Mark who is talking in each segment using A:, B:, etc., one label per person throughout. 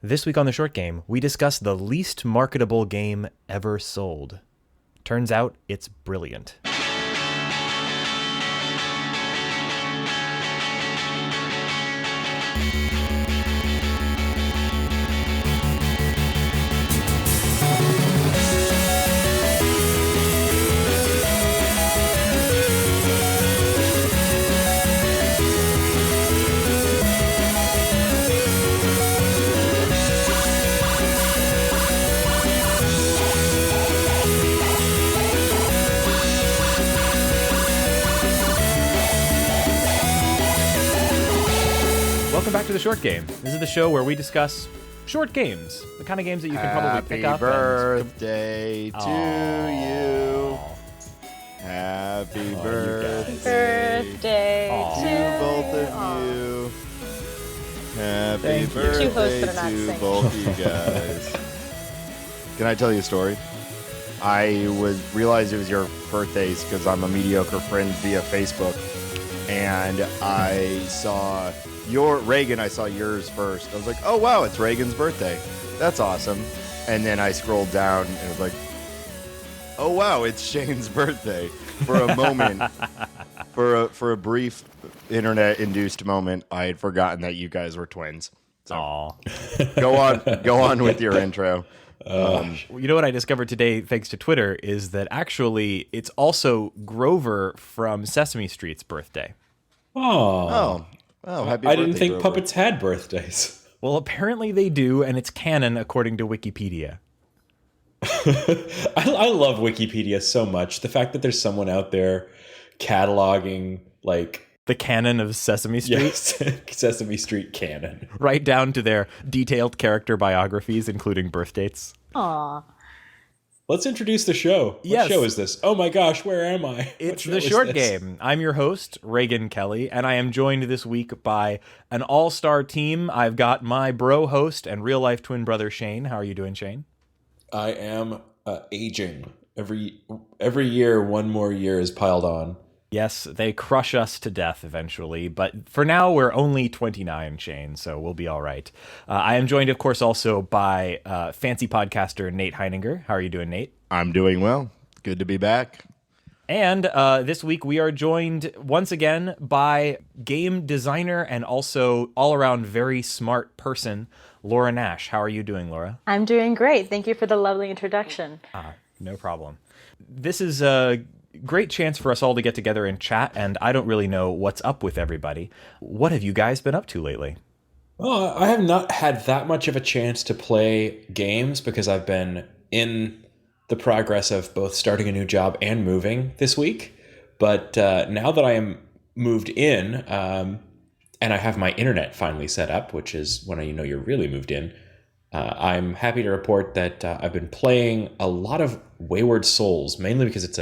A: This week on The Short Game, we discuss the least marketable game ever sold. Turns out it's brilliant. Welcome back to The Short Game. This is the show where we discuss short games, the kind of games that you can probably pick up.
B: Happy birthday to you. Happy birthday to both of you. Happy birthday to both of you guys. Can I tell you a story? I realized it was your birthdays because I'm a mediocre friend via Facebook, and I saw Reagan, I saw yours first. I was like, oh wow, it's Reagan's birthday. That's awesome. And then I scrolled down and it was like, oh wow, it's Shane's birthday. For a moment, for a brief internet-induced moment, I had forgotten that you guys were twins. So go on with your intro.
A: You know what I discovered today, thanks to Twitter, is that actually it's also Grover from Sesame Street's birthday.
C: Oh,
B: happy birthday,
C: I didn't think
B: Grover.
C: puppets had birthdays.
A: Well, apparently they do, and it's canon according to Wikipedia.
C: I love Wikipedia so much. The fact that there's someone out there cataloging, like,
A: The canon of Sesame Street?
C: yes, Sesame Street canon.
A: Right down to their detailed character biographies, including birth dates.
D: Aw.
C: Let's introduce the show.
A: Yes.
C: What show is this? Oh my gosh, where am I?
A: It's
C: What
A: The
C: show is
A: Short
C: this?
A: Game. I'm your host, Reagan Kelly, and I am joined this week by an all-star team. I've got my bro host and real-life twin brother, Shane. How are you doing, Shane?
C: I am aging. Every year, one more year is piled on.
A: Yes, they crush us to death eventually, but for now we're only 29, Shane, so we'll be all right. I am joined, of course, also by fancy podcaster Nate Heininger. How are you doing, Nate?
B: I'm doing well. Good to be back.
A: And this week we are joined once again by game designer and also all-around very smart person, Laura Nash. How are you doing, Laura?
D: I'm doing great. Thank you for the lovely introduction.
A: No problem. This is a great chance for us all to get together and chat, and I don't really know what's up with everybody. What have you guys been up to lately?
C: Well, I have not had that much of a chance to play games because I've been in the progress of both starting a new job and moving this week. But now that I am moved in, and I have my internet finally set up, which is when you know you're really moved in, I'm happy to report that I've been playing a lot of Wayward Souls, mainly because it's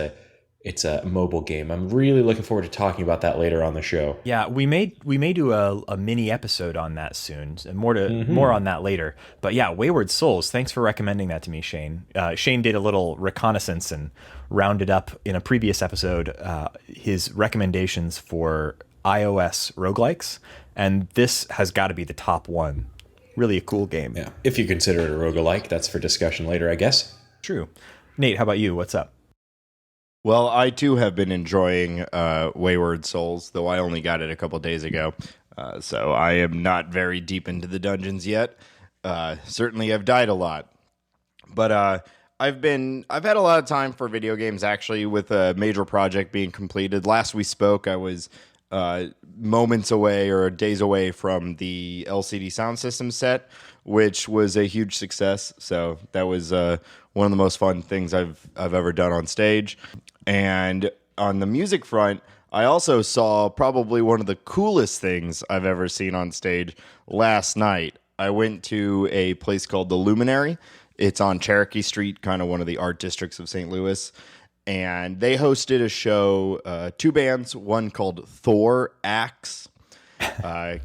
C: a mobile game. I'm really looking forward to talking about that later on the show.
A: Yeah, we may do a mini episode on that soon, and more on that later. But yeah, Wayward Souls. Thanks for recommending that to me, Shane. Shane did a little reconnaissance and rounded up in a previous episode his recommendations for iOS roguelikes, and this has got to be the top one. Really a cool game.
C: Yeah, if you consider it a roguelike, that's for discussion later, I guess.
A: True. Nate, how about you? What's up?
B: Well, I too have been enjoying Wayward Souls, though I only got it a couple days ago. So I am not very deep into the dungeons yet. Certainly I've died a lot. But I've had a lot of time for video games, actually, with a major project being completed. Last we spoke, I was moments away or days away from the LCD sound system set, which was a huge success. So that was one of the most fun things I've ever done on stage. And on the music front, I also saw probably one of the coolest things I've ever seen on stage last night. I went to a place called The Luminary. It's on Cherokee Street, kind of one of the art districts of St. Louis. And they hosted a show, two bands, one called Thor Axe, I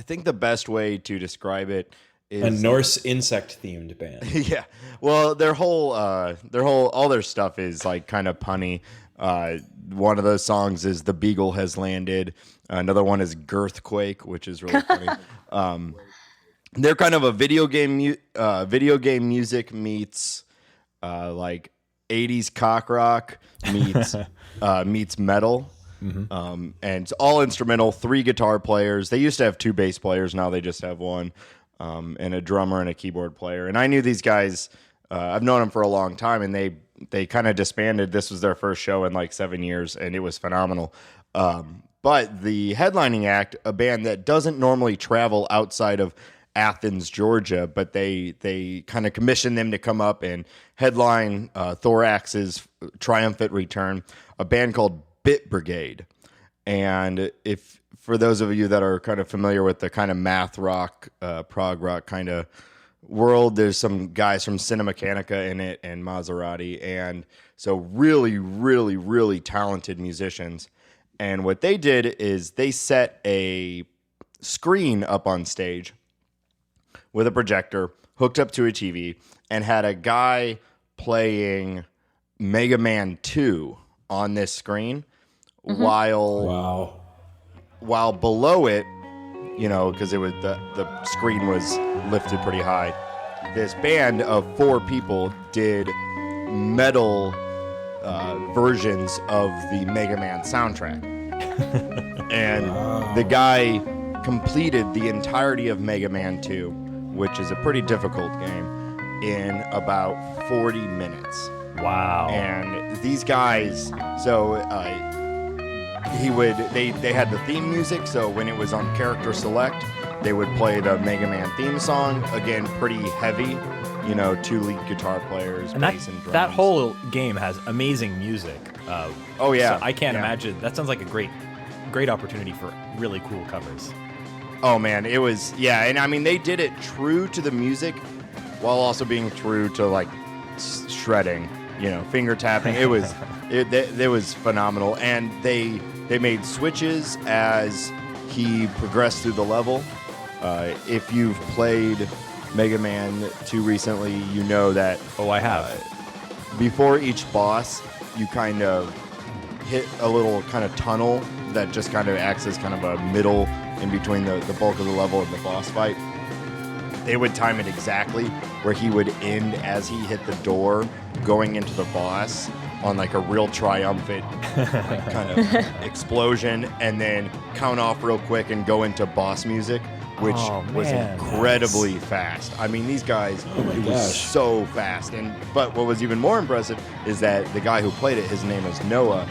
B: think the best way to describe it
C: A Norse insect themed band.
B: Yeah. Well, all their stuff is like kind of punny. One of those songs is "The Beagle Has Landed." Another one is "Girthquake," which is really funny. They're kind of a video game music meets like 80s cock rock meets metal. Mm-hmm. And it's all instrumental, 3 guitar players. They used to have 2 bass players. Now they just have 1. And a drummer and a keyboard player. And I knew these guys. I've known them for a long time, and they kind of disbanded. This was their first show in like 7 years, and it was phenomenal. But the headlining act, a band that doesn't normally travel outside of Athens, Georgia, but they kind of commissioned them to come up and headline Thorax's triumphant return, a band called Bit Brigade. And if for those of you that are kind of familiar with the kind of math rock, prog rock kind of world, there's some guys from Cinemechanica in it and Maserati. And so really, really, really talented musicians. And what they did is they set a screen up on stage with a projector hooked up to a TV and had a guy playing Mega Man 2 on this screen while below it, you know, because it was the screen was lifted pretty high. This band of 4 people did metal versions of the Mega Man soundtrack. And the guy completed the entirety of Mega Man 2, which is a pretty difficult game, in about 40 minutes.
A: Wow.
B: And these guys, so they had the theme music, so when it was on character select, they would play the Mega Man theme song, again, pretty heavy, you know, 2 lead guitar players,
A: and
B: bass and drums.
A: That whole game has amazing music.
B: Oh, yeah.
A: So I can't imagine. That sounds like a great opportunity for really cool covers.
B: Oh, man, it was, yeah, and I mean, they did it true to the music while also being true to, like, shredding, you know, finger tapping. It was phenomenal, and they made switches as he progressed through the level. If you've played Mega Man 2 recently, you know that...
A: Oh, I have.
B: Before each boss, you kind of hit a little kind of tunnel that just kind of acts as kind of a middle in between the bulk of the level and the boss fight. They would time it exactly where he would end as he hit the door going into the boss on like a real triumphant like kind of explosion, and then count off real quick and go into boss music, which was incredibly fast. I mean, these guys, it was so fast. But what was even more impressive is that the guy who played it, his name is Noah,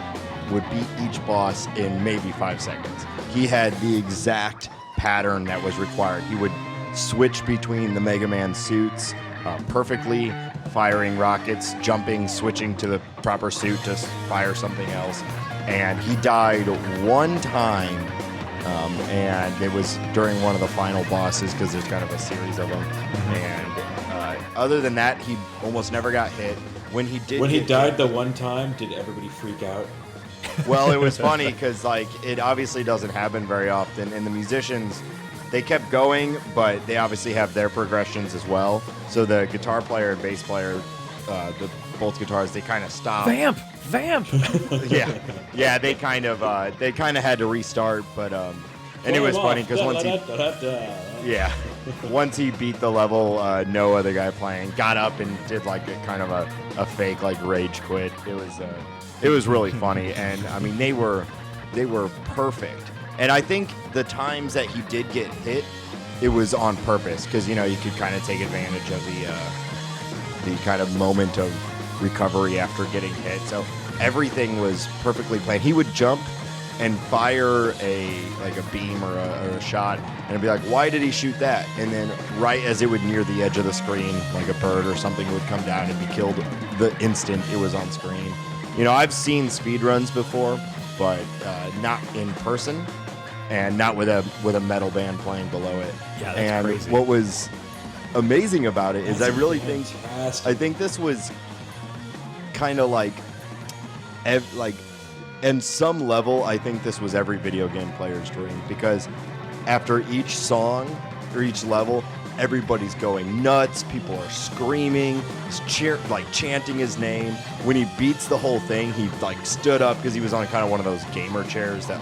B: would beat each boss in maybe 5 seconds. He had the exact pattern that was required. He would switch between the Mega Man suits perfectly, firing rockets, jumping, switching to the proper suit to fire something else. And he died one time, and it was during one of the final bosses because there's kind of a series of them. And other than that, he almost never got hit. When he
C: died the one time, did everybody freak out?
B: Well, it was funny because like it obviously doesn't happen very often, and the musicians, they kept going, but they obviously have their progressions as well. So the guitar player and bass player, both guitars, they kind of stopped.
A: Vamp.
B: yeah. They kind of had to restart, but and it was funny because once he beat the level, Noah, the guy playing, got up and did like a kind of a fake like rage quit. It was really funny, and I mean they were perfect. And I think the times that he did get hit, it was on purpose because you know you could kind of take advantage of the kind of moment of recovery after getting hit. So everything was perfectly planned. He would jump and fire a beam or a shot, and it'd be like, why did he shoot that? And then right as it would near the edge of the screen, like a bird or something would come down and be killed the instant it was on screen. You know, I've seen speedruns before, but not in person, and not with a metal band playing below it.
A: Yeah, that's crazy.
B: What was amazing about it is I think this was kind of like in some level, I think this was every video game player's dream, because after each song or each level, everybody's going nuts. People are screaming, chanting his name. When he beats the whole thing, he like stood up because he was on kind of one of those gamer chairs that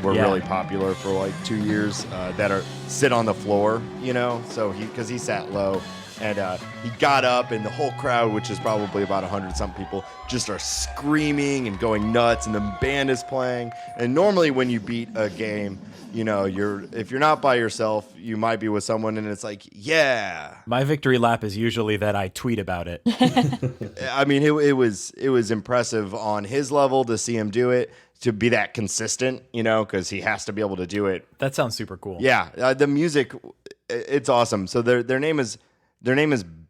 B: were really popular for like 2 years that are sit on the floor, So because he sat low. And he got up, and the whole crowd, which is probably about 100-something people, just are screaming and going nuts, and the band is playing. And normally when you beat a game, if you're not by yourself, you might be with someone, and it's like, yeah.
A: My victory lap is usually that I tweet about it.
B: I mean, it was impressive on his level to see him do it, to be that consistent, because he has to be able to do it.
A: That sounds super cool.
B: Yeah, the music, it's awesome. So their name is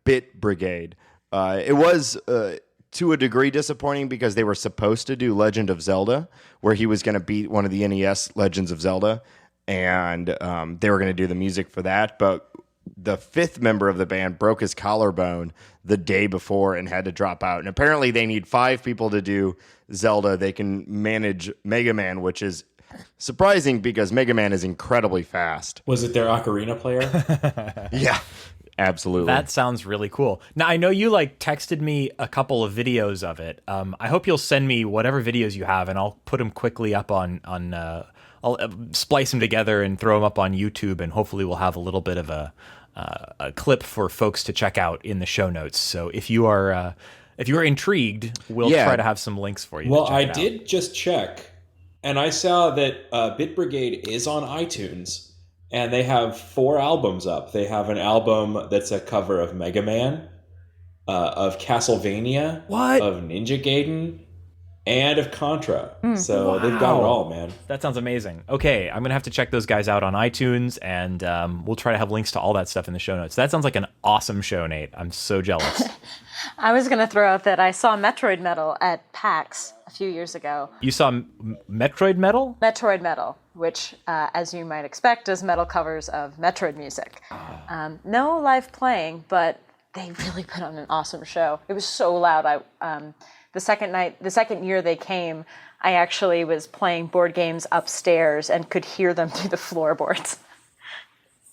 B: Bit Brigade. It was to a degree disappointing because they were supposed to do Legend of Zelda, where he was going to beat one of the NES Legends of Zelda, and they were going to do the music for that. But the fifth member of the band broke his collarbone the day before and had to drop out. And apparently they need 5 people to do Zelda. They can manage Mega Man, which is surprising because Mega Man is incredibly fast.
C: Was it their ocarina player?
B: Yeah. Absolutely.
A: That sounds really cool. Now, I know you texted me a couple of videos of it. I hope you'll send me whatever videos you have, and I'll put them quickly up on I'll splice them together and throw them up on YouTube, and hopefully we'll have a little bit of a clip for folks to check out in the show notes. So if you are intrigued, we'll try to have some links for you.
C: Well, I did just check, and I saw that Bit Brigade is on iTunes. And they have 4 albums up. They have an album that's a cover of Mega Man, of Castlevania, of Ninja Gaiden, and of Contra. So they've got it all, man.
A: That sounds amazing. Okay, I'm going to have to check those guys out on iTunes, and we'll try to have links to all that stuff in the show notes. That sounds like an awesome show, Nate. I'm so jealous.
D: I was going to throw out that I saw Metroid Metal at PAX a few years ago.
A: You saw Metroid Metal?
D: Metroid Metal, which, as you might expect, does metal covers of Metroid music. No live playing, but they really put on an awesome show. It was so loud. The second year they came, I actually was playing board games upstairs and could hear them through the floorboards.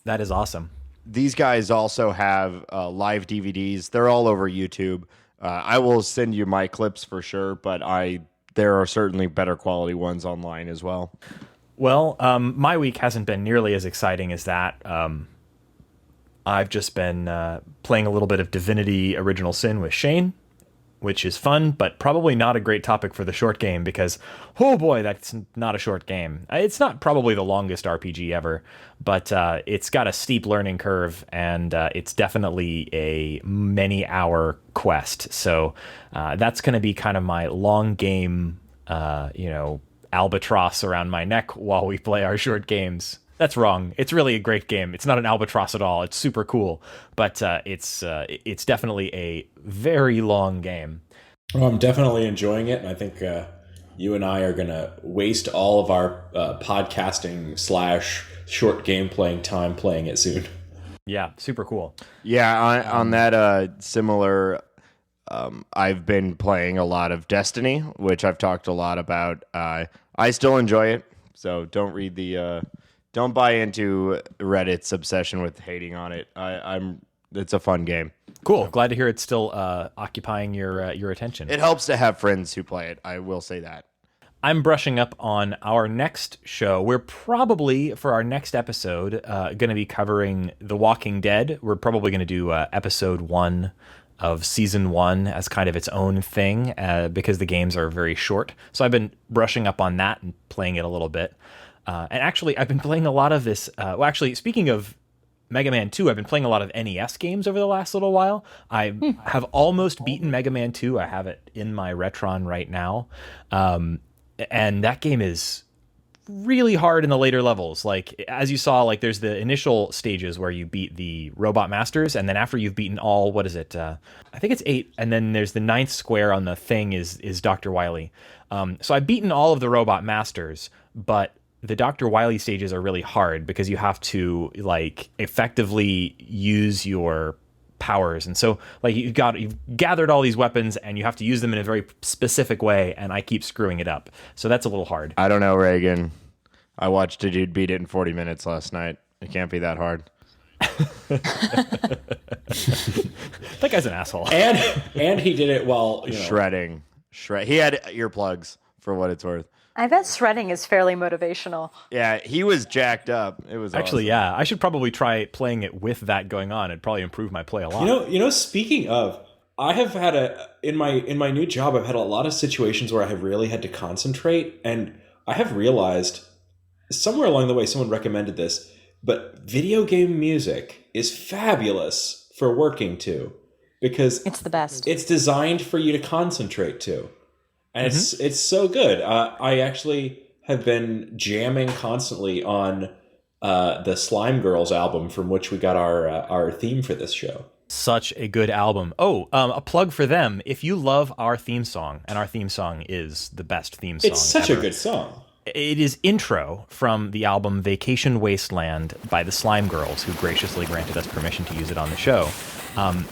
D: That
A: is awesome.
B: These guys also have live DVDs. They're all over YouTube. I will send you my clips for sure, but there are certainly better quality ones online as well.
A: Well, my week hasn't been nearly as exciting as that. I've just been playing a little bit of Divinity Original Sin with Shane, which is fun, but probably not a great topic for the short game because, oh boy, that's not a short game. It's not probably the longest RPG ever, but it's got a steep learning curve, and it's definitely a many-hour quest. So that's going to be kind of my long game, albatross around my neck while we play our short games. That's wrong. It's really a great game. It's not an albatross at all. It's super cool, but it's definitely a very long game.
C: Well, I'm definitely enjoying it, and I think you and I are going to waste all of our podcasting / short game playing time playing it soon.
A: Yeah, super cool.
B: Yeah, on that similar, I've been playing a lot of Destiny, which I've talked a lot about. I still enjoy it, so don't read the... Don't buy into Reddit's obsession with hating on it. It's a fun game.
A: Cool. Glad to hear it's still occupying your attention.
B: It helps to have friends who play it. I will say that.
A: I'm brushing up on our next show. We're probably, for our next episode, going to be covering The Walking Dead. We're probably going to do episode 1 of season 1 as kind of its own thing because the games are very short. So I've been brushing up on that and playing it a little bit. And actually, I've been playing a lot of this. Speaking of Mega Man 2, I've been playing a lot of NES games over the last little while. I have almost beaten Mega Man 2. I have it in my Retron right now. And that game is really hard in the later levels. Like, as you saw, there's the initial stages where you beat the Robot Masters, and then after you've beaten all, what is it? I think it's 8, and then there's the 9th square on the thing is Dr. Wily. So I've beaten all of the Robot Masters, but the Dr. Wily stages are really hard because you have to effectively use your powers. And so you've gathered all these weapons and you have to use them in a very specific way, and I keep screwing it up. So that's a little hard.
B: I don't know, Reagan. I watched a dude beat it in 40 minutes last night. It can't be that hard.
A: That guy's an asshole.
C: And he did it while
B: Shredding. He had earplugs for what it's worth.
D: I bet shredding is fairly motivational.
B: Yeah, he was jacked up. It was
A: Actually,
B: awesome.
A: yeah. I should probably try playing it with that going on. It'd probably improve my play a lot.
C: Speaking of, I have had in my new job, I've had a lot of situations where I have really had to concentrate, and I have realized somewhere along the way someone recommended this, but video game music is fabulous for working to, because
D: It's the best.
C: it's designed for you to concentrate to. And it's so good. I actually have been jamming constantly on the Slime Girls album, from which we got our theme for this show.
A: Such a good album. Oh, a plug for them. If you love our theme song, and our theme song is the best theme song
C: It's such
A: ever.
C: a good song.
A: It is Intro from the album Vacation Wasteland by the Slime Girls, who graciously granted us permission to use it on the show.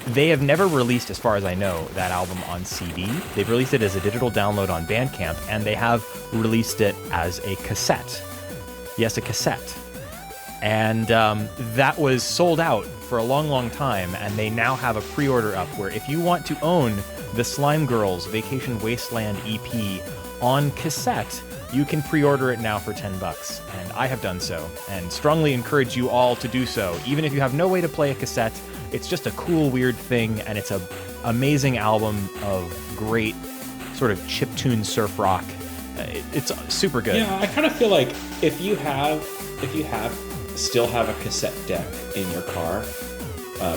A: They have never released, as far as I know, that album on CD. They've released it as a digital download on Bandcamp, and they have released it as a cassette. Yes, a cassette. And that was sold out for a long, long time, and they now have a pre-order up where if you want to own the Slime Girls Vacation Wasteland EP on cassette, you can pre-order it now for $10, and I have done so, and strongly encourage you all to do so. Even if you have no way to play a cassette, it's just a cool, weird thing, and it's an amazing album of great sort of chiptune surf rock. It's super good.
C: Yeah, I kind of feel like if you still have a cassette deck in your car,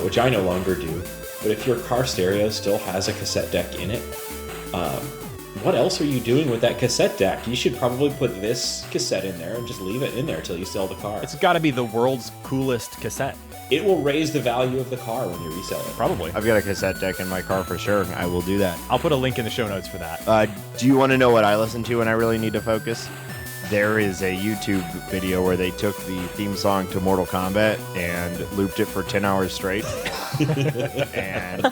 C: which I no longer do, but if your car stereo still has a cassette deck in it, what else are you doing with that cassette deck? You should probably put this cassette in there and just leave it in there till you sell the car.
A: It's got to be the world's coolest cassette.
C: It will raise the value of the car when you resell it.
A: Probably.
B: I've got a cassette deck in my car for sure. I will do that.
A: I'll put a link in the show notes for that.
B: Do you want to know what I listen to when I really need to focus? There is a YouTube video where they took the theme song to Mortal Kombat and looped it for 10 hours straight. And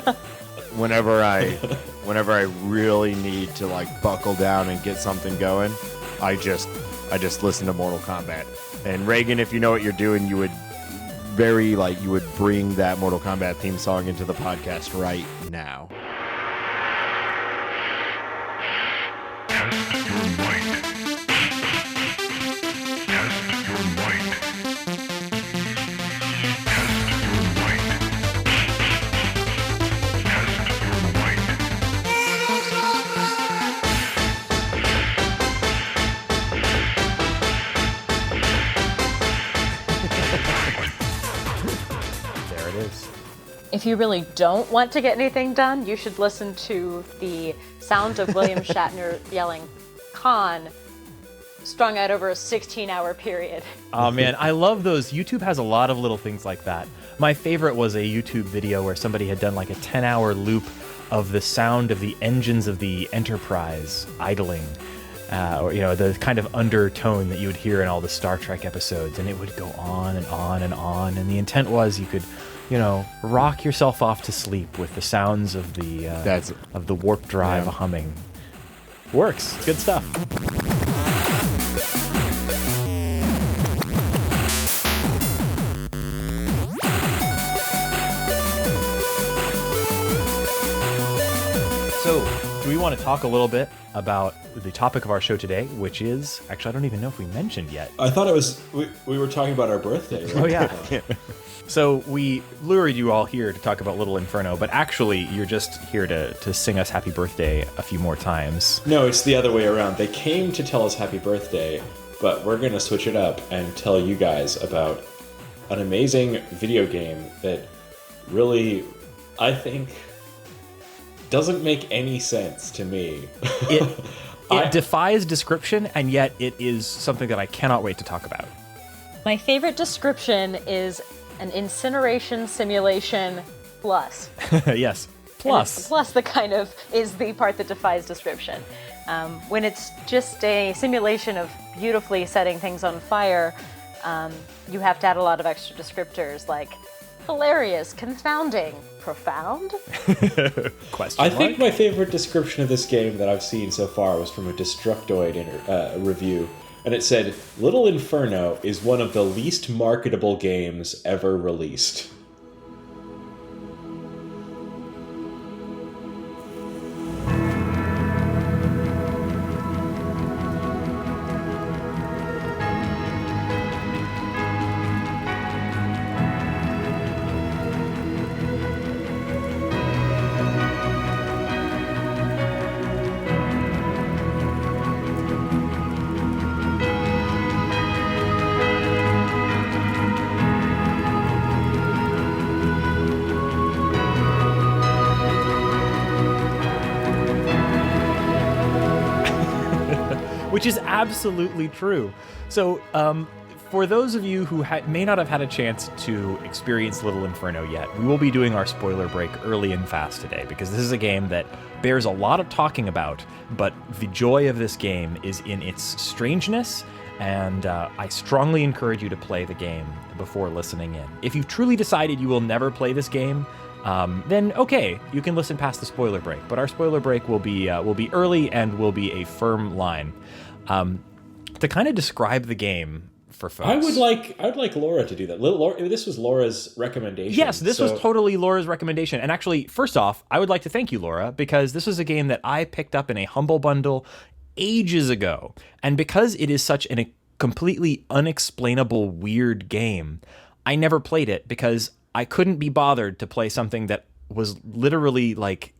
B: whenever I really need to like buckle down and get something going, I just listen to Mortal Kombat. And Reagan, if you know what you're doing, you would bring that Mortal Kombat theme song into the podcast right now.
D: If you really don't want to get anything done, you should listen to the sound of William Shatner yelling "Khan" strung out over a 16-hour period.
A: Oh man, I love those. YouTube has a lot of little things like that. My favorite was a YouTube video where somebody had done like a 10-hour loop of the sound of the engines of the Enterprise idling. Or the kind of undertone that you would hear in all the Star Trek episodes, and it would go on and on and on, and the intent was you could rock yourself off to sleep with the sounds of the warp drive humming. Works. Good stuff. So, do we want to talk a little bit about the topic of our show today, which is... Actually, I don't even know if we mentioned yet.
C: I thought it was... We were talking about our birthday, right?
A: Oh, yeah. So we lured you all here to talk about Little Inferno, but actually you're just here to sing us happy birthday a few more times.
C: No, it's the other way around. They came to tell us happy birthday, but we're going to switch it up and tell you guys about an amazing video game that really, I think, doesn't make any sense to me.
A: It defies description, and yet it is something that I cannot wait to talk about.
D: My favorite description is an incineration simulation plus.
A: Yes, plus.
D: Plus the kind of is the part that defies description. When it's just a simulation of beautifully setting things on fire, you have to add a lot of extra descriptors like hilarious, confounding, profound.
A: Question
C: I
A: mark?
C: think my favorite description of this game that I've seen so far was from a Destructoid review, And it said, Little Inferno is one of the least marketable games ever released.
A: Which is absolutely true. So, for those of you who may not have had a chance to experience Little Inferno yet, we will be doing our spoiler break early and fast today, because this is a game that bears a lot of talking about, but the joy of this game is in its strangeness, and I strongly encourage you to play the game before listening in. If you've truly decided you will never play this game, then okay, you can listen past the spoiler break. But our spoiler break will be early and will be a firm line. To kind of describe the game for folks,
C: I'd like Laura to do that. This was Laura's recommendation.
A: Yes, this was totally Laura's recommendation. And actually, first off, I would like to thank you, Laura, because this was a game that I picked up in a Humble Bundle ages ago. And because it is such a completely unexplainable, weird game, I never played it because I couldn't be bothered to play something that was literally like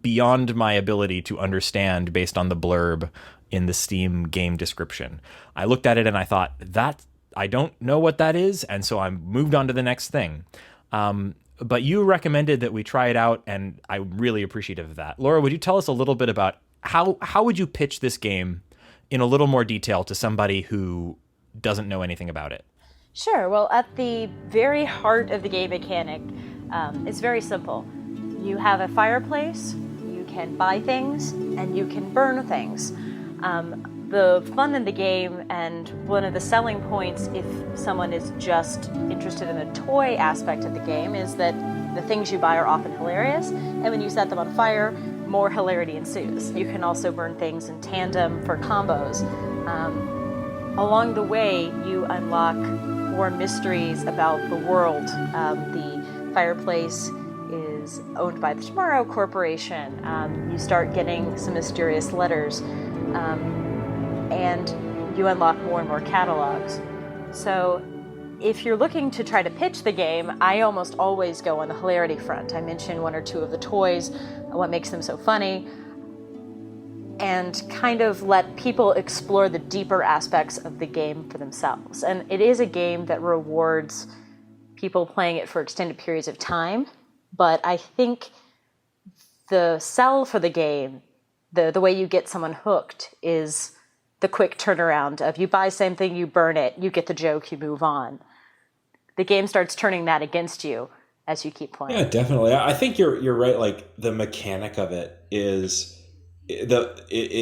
A: beyond my ability to understand based on the blurb in the Steam game description. I looked at it and I thought, that I don't know what that is, and so I moved on to the next thing. But you recommended that we try it out, and I'm really appreciative of that. Laura, would you tell us a little bit about how would you pitch this game in a little more detail to somebody who doesn't know anything about it?
D: Sure. Well, at the very heart of the game mechanic, it's very simple. You have a fireplace, you can buy things, and you can burn things. The fun in the game, and one of the selling points if someone is just interested in the toy aspect of the game, is that the things you buy are often hilarious, and when you set them on fire, more hilarity ensues. You can also burn things in tandem for combos. Along the way, you unlock more mysteries about the world. The fireplace is owned by the Tomorrow Corporation. You start getting some mysterious letters. And you unlock more and more catalogs. So if you're looking to try to pitch the game, I almost always go on the hilarity front. I mention one or two of the toys, what makes them so funny, and kind of let people explore the deeper aspects of the game for themselves. And it is a game that rewards people playing it for extended periods of time, but I think the sell for the game, the way you get someone hooked, is the quick turnaround of you buy something, you burn it, you get the joke, you move on. The game starts turning that against you as you keep playing.
C: Yeah, definitely. I think you're right. Like, the mechanic of it is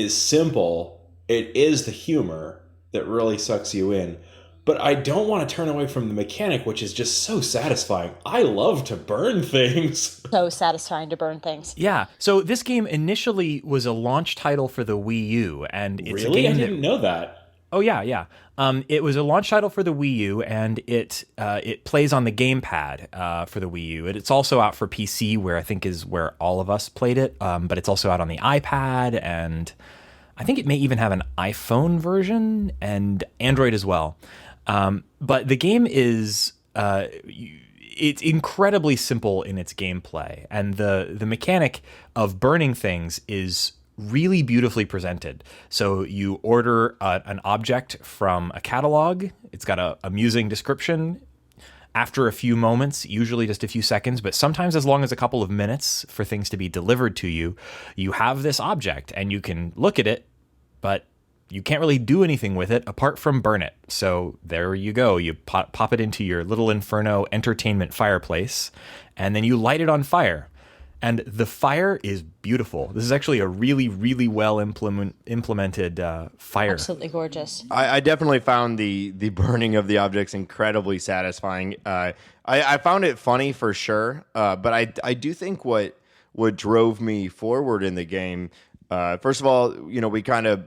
C: simple. It is the humor that really sucks you in. But I don't want to turn away from the mechanic, which is just so satisfying. I love to burn things.
D: So satisfying to burn things.
A: Yeah. So this game initially was a launch title for the Wii U, and it's
C: really?
A: a game
C: I didn't know that.
A: Oh yeah. It was a launch title for the Wii U, and it plays on the gamepad for the Wii U. It's also out for PC, where I think is where all of us played it. But it's also out on the iPad, and I think it may even have an iPhone version and Android as well. But the game is it's incredibly simple in its gameplay, and the mechanic of burning things is really beautifully presented. So you order an object from a catalog. It's got a amusing description. After a few moments, usually just a few seconds, but sometimes as long as a couple of minutes for things to be delivered to you, you have this object and you can look at it, but you can't really do anything with it apart from burn it. So there you go. You pop it into your Little Inferno entertainment fireplace, and then you light it on fire. And the fire is beautiful. This is actually a really, really well implemented fire.
D: Absolutely gorgeous.
B: I definitely found the burning of the objects incredibly satisfying. I found it funny for sure, but I do think what drove me forward in the game, first of all, we kind of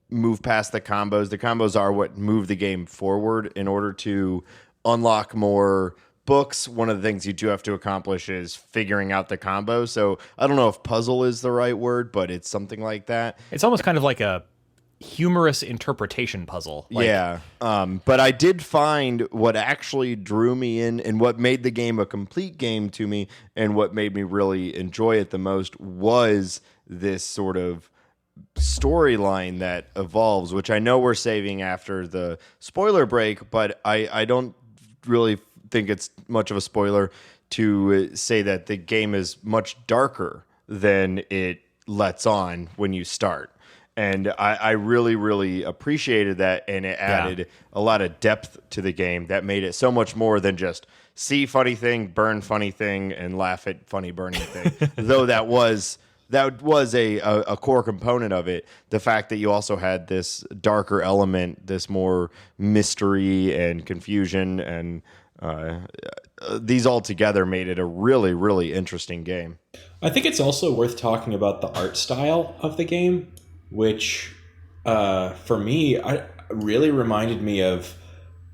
B: move past the combos. The combos are what move the game forward. In order to unlock more books, one of the things you do have to accomplish is figuring out the combo. So I don't know if puzzle is the right word, but it's something like that.
A: It's almost kind of like a humorous interpretation puzzle.
B: Yeah. But I did find what actually drew me in and what made the game a complete game to me and what made me really enjoy it the most was this sort of storyline that evolves, which I know we're saving after the spoiler break, but I don't really think it's much of a spoiler to say that the game is much darker than it lets on when you start. And I really, really appreciated that, and it added a lot of depth to the game that made it so much more than just see funny thing, burn funny thing, and laugh at funny burning thing. Though that was a core component of it. The fact that you also had this darker element, this more mystery and confusion, and these all together made it a really, really interesting game.
C: I think it's also worth talking about the art style of the game, which for me, really reminded me of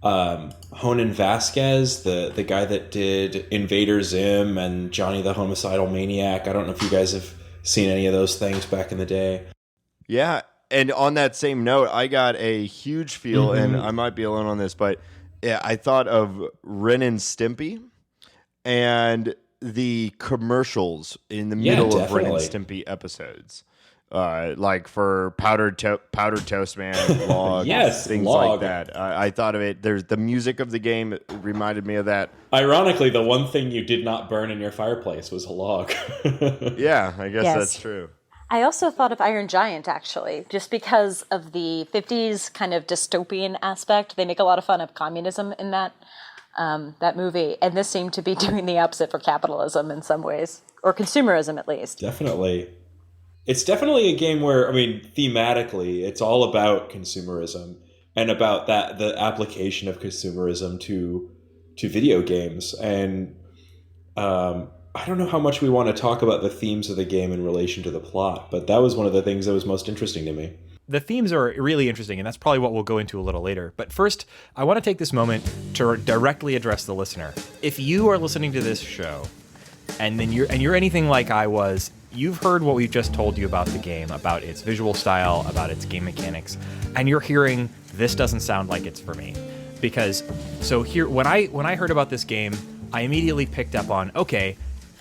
C: Honan Vasquez, the guy that did Invader Zim and Johnny the Homicidal Maniac. I don't know if you guys have seen any of those things back in the day.
B: Yeah, and on that same note, I got a huge feel, and I might be alone on this, but yeah, I thought of Ren and Stimpy and the commercials in the middle of Ren and Stimpy episodes. Like for powdered toast man, log, things like that. I thought of it. There's the music of the game reminded me of that.
C: Ironically, the one thing you did not burn in your fireplace was a log.
B: Yeah, I guess that's true.
D: I also thought of Iron Giant, actually, just because of the 50s kind of dystopian aspect. They make a lot of fun of communism in that movie, and this seemed to be doing the opposite for capitalism in some ways, or consumerism at least.
C: Definitely. It's definitely a game where, I mean, thematically, it's all about consumerism and about the application of consumerism to video games. And I don't know how much we want to talk about the themes of the game in relation to the plot, but that was one of the things that was most interesting to me.
A: The themes are really interesting, and that's probably what we'll go into a little later. But first, I want to take this moment to directly address the listener. If you are listening to this show, and then you're anything like I was, you've heard what we've just told you about the game, about its visual style, about its game mechanics, and you're hearing, this doesn't sound like it's for me. Because, so here, when I heard about this game, I immediately picked up on, okay,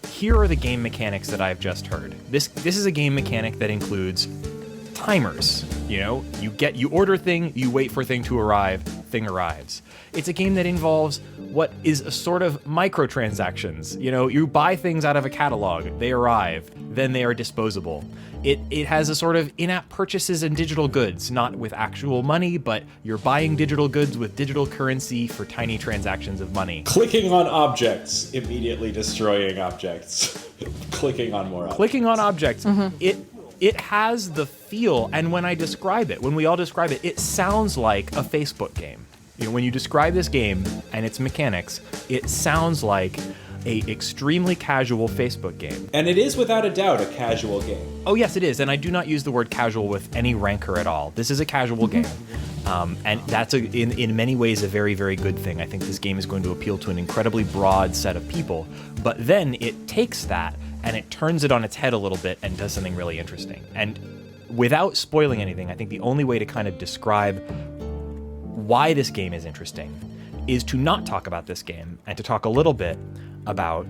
A: here are the game mechanics that I've just heard. This is a game mechanic that includes timers. You know, you order thing, you wait for thing to arrive, thing arrives. It's a game that involves what is a sort of microtransactions. You know, you buy things out of a catalog, they arrive, then they are disposable. It has a sort of in-app purchases and digital goods, not with actual money, but you're buying digital goods with digital currency for tiny transactions of money.
C: Clicking on objects, immediately destroying objects. Clicking on more objects.
A: Clicking on objects. It has the feel, and when we all describe it, it sounds like a Facebook game. You know, when you describe this game and its mechanics, it sounds like a extremely casual Facebook game.
C: And it is without a doubt a casual game.
A: Oh yes, it is, and I do not use the word casual with any rancor at all. This is a casual game, and that's in many ways a very, very good thing. I think this game is going to appeal to an incredibly broad set of people, but then it takes that and it turns it on its head a little bit and does something really interesting. And without spoiling anything, I think the only way to kind of describe why this game is interesting is to not talk about this game and to talk a little bit about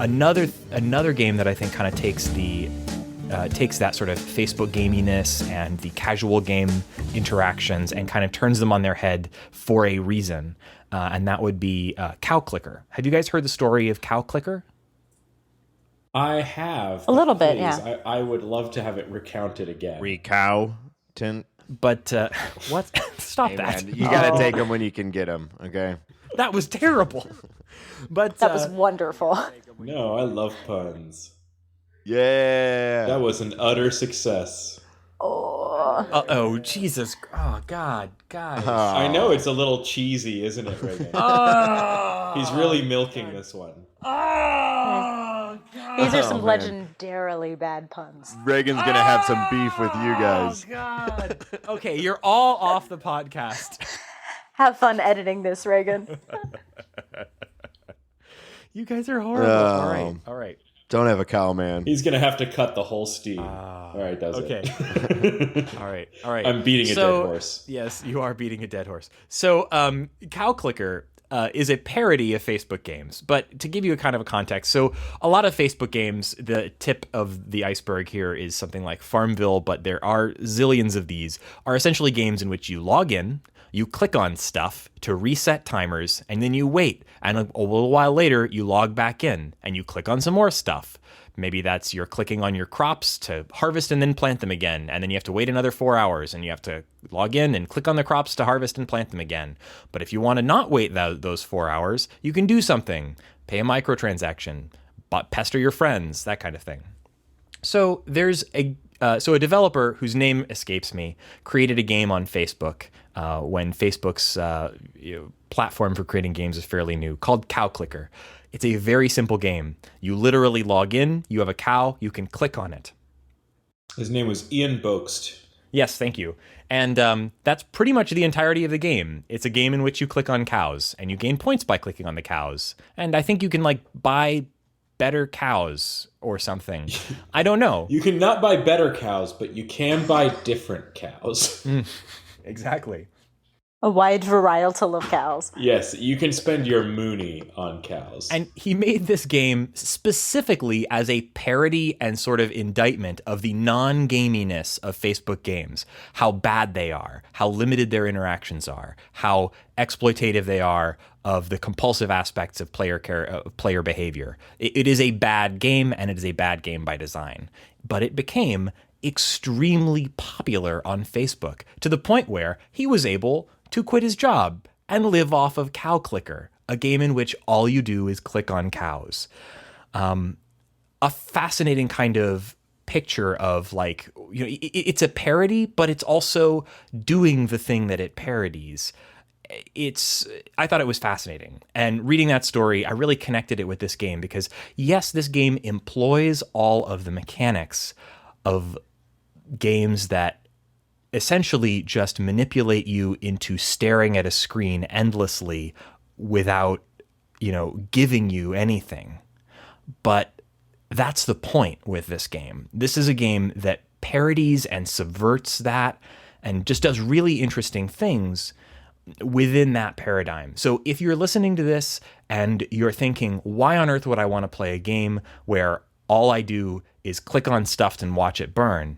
A: another game that I think kind of takes that sort of Facebook gaminess and the casual game interactions and kind of turns them on their head for a reason, and that would be Cow Clicker. Have you guys heard the story of Cow Clicker?
C: I have.
D: A little bit, yeah.
C: I would love to have it recounted again.
B: Recow-tent.
A: But what? Stop that!
B: Man, you gotta take them when you can get them. Okay.
A: That was terrible. But
D: that was wonderful.
C: No, I love puns.
B: Yeah.
C: That was an utter success.
A: Oh, Jesus! Oh, God, guys!
C: I know it's a little cheesy, isn't it, Reagan? He's really milking this one.
A: Oh, God.
D: These are some extraordinarily bad puns.
B: Reagan's gonna have some beef with you guys.
A: Oh God. Okay, you're all off the podcast.
D: Have fun editing this, Reagan.
A: You guys are horrible. All right.
B: Don't have a cow, man.
C: He's going to have to cut the whole steam. All right, that's
A: it. All right.
C: I'm beating a dead horse.
A: Yes, you are beating a dead horse. So, Cow Clicker is a parody of Facebook games. But to give you a kind of a context, so a lot of Facebook games, the tip of the iceberg here is something like Farmville, but there are zillions of these, are essentially games in which you log in, you click on stuff to reset timers, and then you wait. And a little while later, you log back in and you click on some more stuff. Maybe that's you're clicking on your crops to harvest and then plant them again. And then you have to wait another 4 hours and you have to log in and click on the crops to harvest and plant them again. But if you want to not wait those 4 hours, you can do something. Pay a microtransaction, pester your friends, that kind of thing. So there's a developer whose name escapes me created a game on Facebook when Facebook's platform for creating games is fairly new, called Cow Clicker. It's a very simple game. You literally log in, you have a cow, you can click on it.
C: His name was Ian Boakst.
A: Yes, thank you. And that's pretty much the entirety of the game. It's a game in which you click on cows, and you gain points by clicking on the cows. And I think you can buy better cows or something. I don't know.
C: You can not buy better cows, but you can buy different cows.
A: Exactly.
D: A wide varietal of cows.
C: Yes, you can spend your moonie on cows.
A: And he made this game specifically as a parody and sort of indictment of the non-gaminess of Facebook games. How bad they are, how limited their interactions are, how exploitative they are of the compulsive aspects of player behavior. It is a bad game, and it is a bad game by design. But it became extremely popular on Facebook to the point where he was able to quit his job and live off of Cow Clicker, a game in which all you do is click on cows. A fascinating kind of picture of it's a parody, but it's also doing the thing that it parodies. I thought it was fascinating. And reading that story, I really connected it with this game because, yes, this game employs all of the mechanics of games that essentially just manipulate you into staring at a screen endlessly without, giving you anything. But that's the point with this game. This is a game that parodies and subverts that and just does really interesting things within that paradigm. So if you're listening to this and you're thinking, why on earth would I want to play a game where all I do is click on stuff and watch it burn?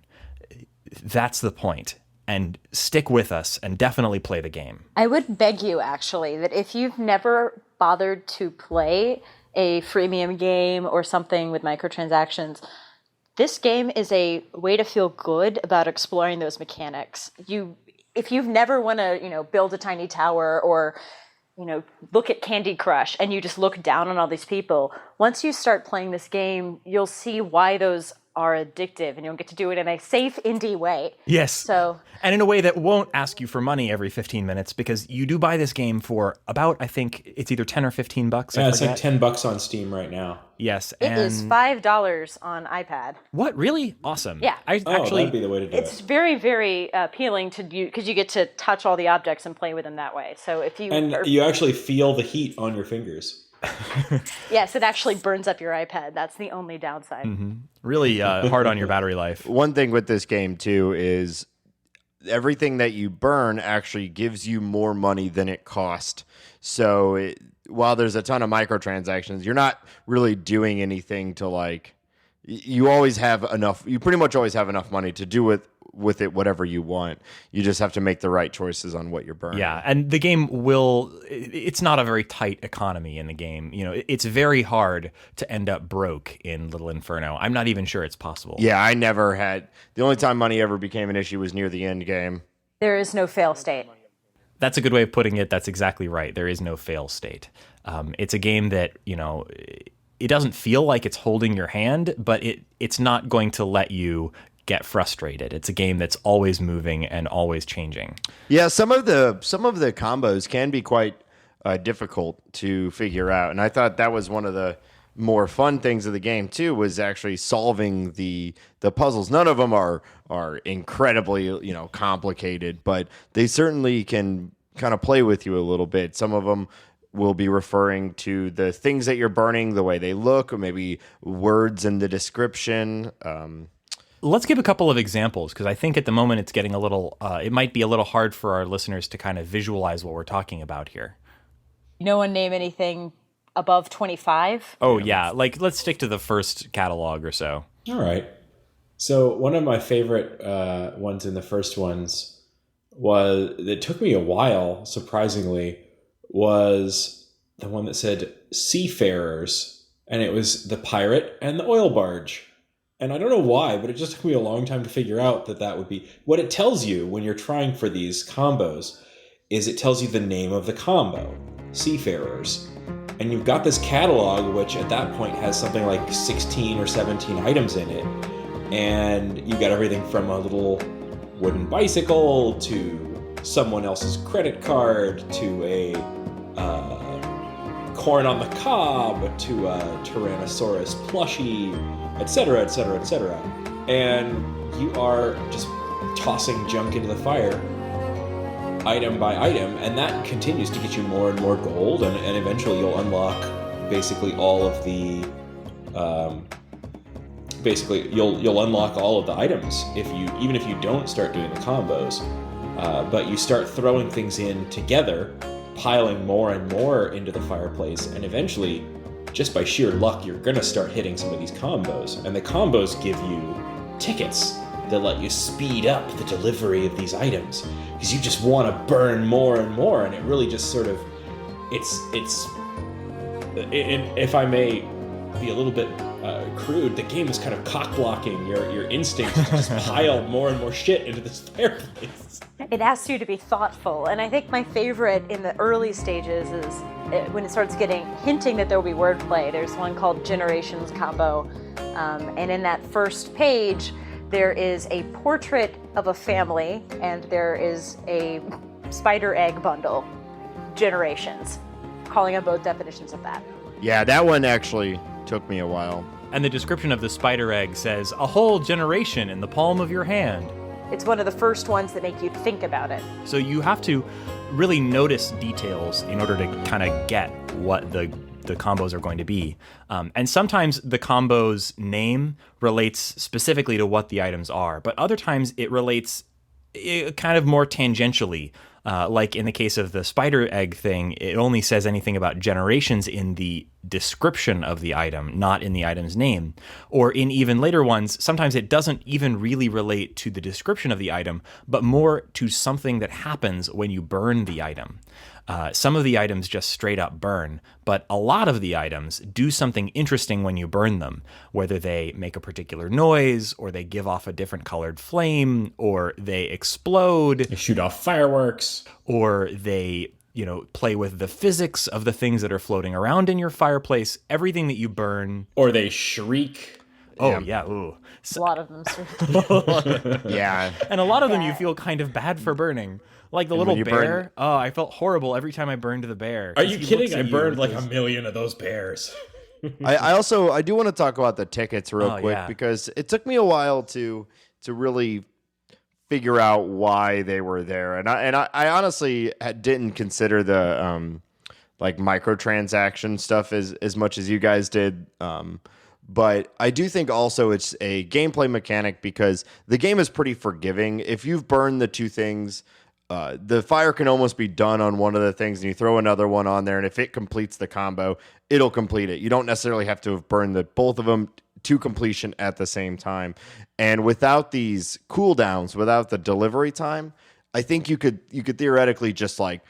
A: That's the point. And stick with us and definitely play the game.
D: I would beg you, actually, that if you've never bothered to play a freemium game or something with microtransactions, this game is a way to feel good about exploring those mechanics. If you've never want to, build a tiny tower or, look at Candy Crush and you just look down on all these people, once you start playing this game, you'll see why those are addictive and you'll get to do it in a safe indie way.
A: Yes. And in a way that won't ask you for money every 15 minutes because you do buy this game for about, I think it's either 10 or 15 bucks.
C: Yeah, it's like $10 on Steam right now.
A: Yes.
D: It is $5 on iPad.
A: What? Really? Awesome.
D: Yeah.
C: That'd be the way to do it.
D: It's very, very appealing to you because you get to touch all the objects and play with them that way. So if you...
C: And you actually feel the heat on your fingers.
D: Yes, it actually burns up your iPad. That's the only downside.
A: Mm-hmm. Really hard on your battery life.
B: One thing with this game, too, is everything that you burn actually gives you more money than it cost. So while there's a ton of microtransactions, you're not really doing anything to you always have enough. You pretty much always have enough money to do with it whatever you want. You just have to make the right choices on what you're burning.
A: Yeah, and the game it's not a very tight economy in the game. It's very hard to end up broke in Little Inferno. I'm not even sure it's possible.
B: Yeah, I never had. The only time money ever became an issue was near the end game.
D: There is no fail state.
A: That's a good way of putting it. That's exactly right. There is no fail state. It's a game that, it doesn't feel like it's holding your hand, but it's not going to let you get frustrated. It's a game that's always moving and always changing.
B: Yeah, some of the combos can be quite difficult to figure out, and I thought that was one of the more fun things of the game too was actually solving the puzzles. None of them are incredibly, complicated, but they certainly can kind of play with you a little bit. Some of them will be referring to the things that you're burning, the way they look, or maybe words in the description.
A: Let's give a couple of examples, because I think at the moment it's getting a little, it might be a little hard for our listeners to kind of visualize what we're talking about here.
D: No one name anything above 25?
A: Oh, yeah. Like, let's stick to the first catalog or so.
C: All right. So one of my favorite ones in the first ones was, it took me a while, surprisingly, was the one that said seafarers, and it was the pirate and the oil barge. And I don't know why, but it just took me a long time to figure out that would be what it tells you when you're trying for these combos. Is it tells you the name of the combo, seafarers. And you've got this catalog, which at that point has something like 16 or 17 items in it. And you've got everything from a little wooden bicycle to someone else's credit card to a corn on the cob to a Tyrannosaurus plushie, etc., etc., etc. And you are just tossing junk into the fire item by item, and that continues to get you more and more gold, and eventually you'll unlock basically all of the you'll unlock all of the items even if you don't start doing the combos, but you start throwing things in together, piling more and more into the fireplace, and eventually, just by sheer luck, you're gonna start hitting some of these combos, and the combos give you tickets that let you speed up the delivery of these items, because you just want to burn more and more, and it really just sort of, if I may be a little bit crude, the game is kind of cock-blocking your instinct to just pile more and more shit into this fireplace.
D: It asks you to be thoughtful, and I think my favorite in the early stages is when it starts hinting that there will be wordplay. There's one called Generations Combo, and in that first page, there is a portrait of a family, and there is a spider egg bundle. Generations. Calling on both definitions of that.
B: Yeah, that one actually took me a while.
A: And the description of the spider egg says, a whole generation in the palm of your hand.
D: It's one of the first ones that make you think about it.
A: So you have to really notice details in order to kind of get what the combos are going to be. And sometimes the combo's name relates specifically to what the items are, but other times it relates kind of more tangentially. Like in the case of the spider egg thing, it only says anything about generations in the description of the item, not in the item's name. Or in even later ones, sometimes it doesn't even really relate to the description of the item, but more to something that happens when you burn the item. Some of the items just straight up burn, but a lot of the items do something interesting when you burn them, whether they make a particular noise, or they give off a different colored flame, or they explode.
C: They shoot off fireworks.
A: Or they, play with the physics of the things that are floating around in your fireplace, everything that you burn.
C: Or they shriek.
A: Oh, yeah. Ooh.
D: A lot of them.
B: Yeah.
A: And a lot of them you feel kind of bad for burning. Like the little bear. Oh, I felt horrible every time I burned the bear.
C: Are you kidding? I burned like 1 million of those bears.
B: I do want to talk about the tickets real quick, because it took me a while to really figure out why they were there. And I honestly didn't consider the like microtransaction stuff as much as you guys did. But I do think also it's a gameplay mechanic, because the game is pretty forgiving. If you've burned the two things, the fire can almost be done on one of the things, and you throw another one on there, and if it completes the combo, it'll complete it. You don't necessarily have to have burned both of them to completion at the same time. And without these cooldowns, without the delivery time, I think you could theoretically just like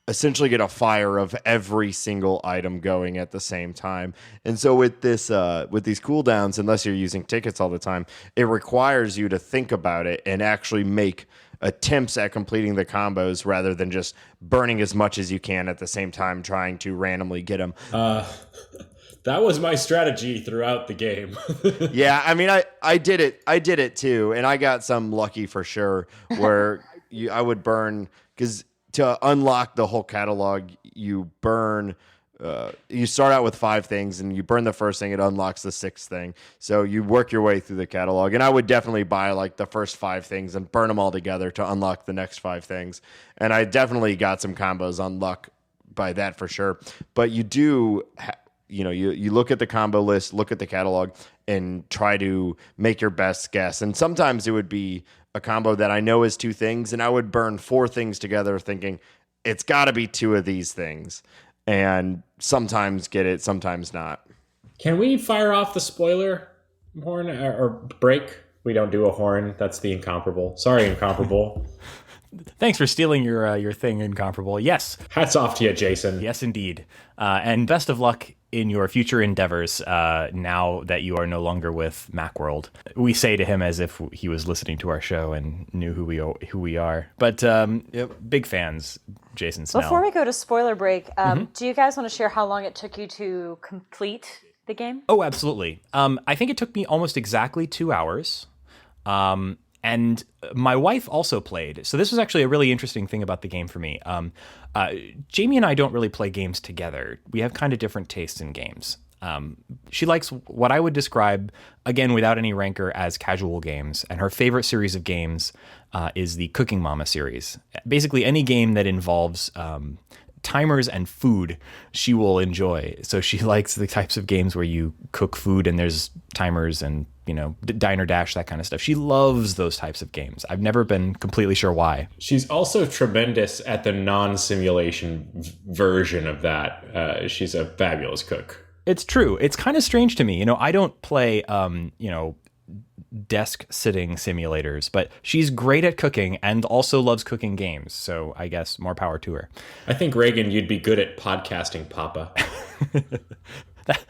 B: essentially get a fire of every single item going at the same time. And so with this, with these cooldowns, unless you're using tickets all the time, it requires you to think about it and actually make attempts at completing the combos rather than just burning as much as you can at the same time, trying to randomly get them.
C: That was my strategy throughout the game.
B: Yeah, I mean, I did it too, and I got some lucky for sure, where I would burn, because to unlock the whole catalog, you burn you start out with 5 things, and you burn the first thing, it unlocks the 6th thing. So you work your way through the catalog, and I would definitely buy like the first 5 things and burn them all together to unlock the next 5 things. And I definitely got some combos on luck by that for sure. But you do, you look at the combo list, look at the catalog, and try to make your best guess. And sometimes it would be a combo that I know is 2 things, and I would burn 4 things together thinking it's got to be 2 of these things. And sometimes get it, sometimes not.
C: Can we fire off the spoiler horn or break? We don't do a horn. That's the Incomparable. Sorry, Incomparable.
A: Thanks for stealing your thing, Incomparable. Yes.
C: Hats off to you, Jason.
A: Yes, indeed. And best of luck in your future endeavors now that you are no longer with Macworld. We say to him as if he was listening to our show and knew who we are. But big fans, Jason Snell.
D: Before we go to spoiler break, do you guys want to share how long it took you to complete the game?
A: Oh, absolutely. I think it took me almost exactly 2 hours. And my wife also played. So this was actually a really interesting thing about the game for me. Jamie and I don't really play games together. We have kind of different tastes in games. She likes what I would describe, again, without any rancor, as casual games. And her favorite series of games is the Cooking Mama series. Basically, any game that involves timers and food she will enjoy. So she likes the types of games where you cook food and there's timers and, Diner Dash, that kind of stuff. She loves those types of games. I've never been completely sure why.
C: She's also tremendous at the non-simulation version of that. She's a fabulous cook.
A: It's true. It's kind of strange to me. I don't play, desk sitting simulators, but she's great at cooking and also loves cooking games. So I guess more power to her.
C: I think, Reagan, you'd be good at podcasting, Papa.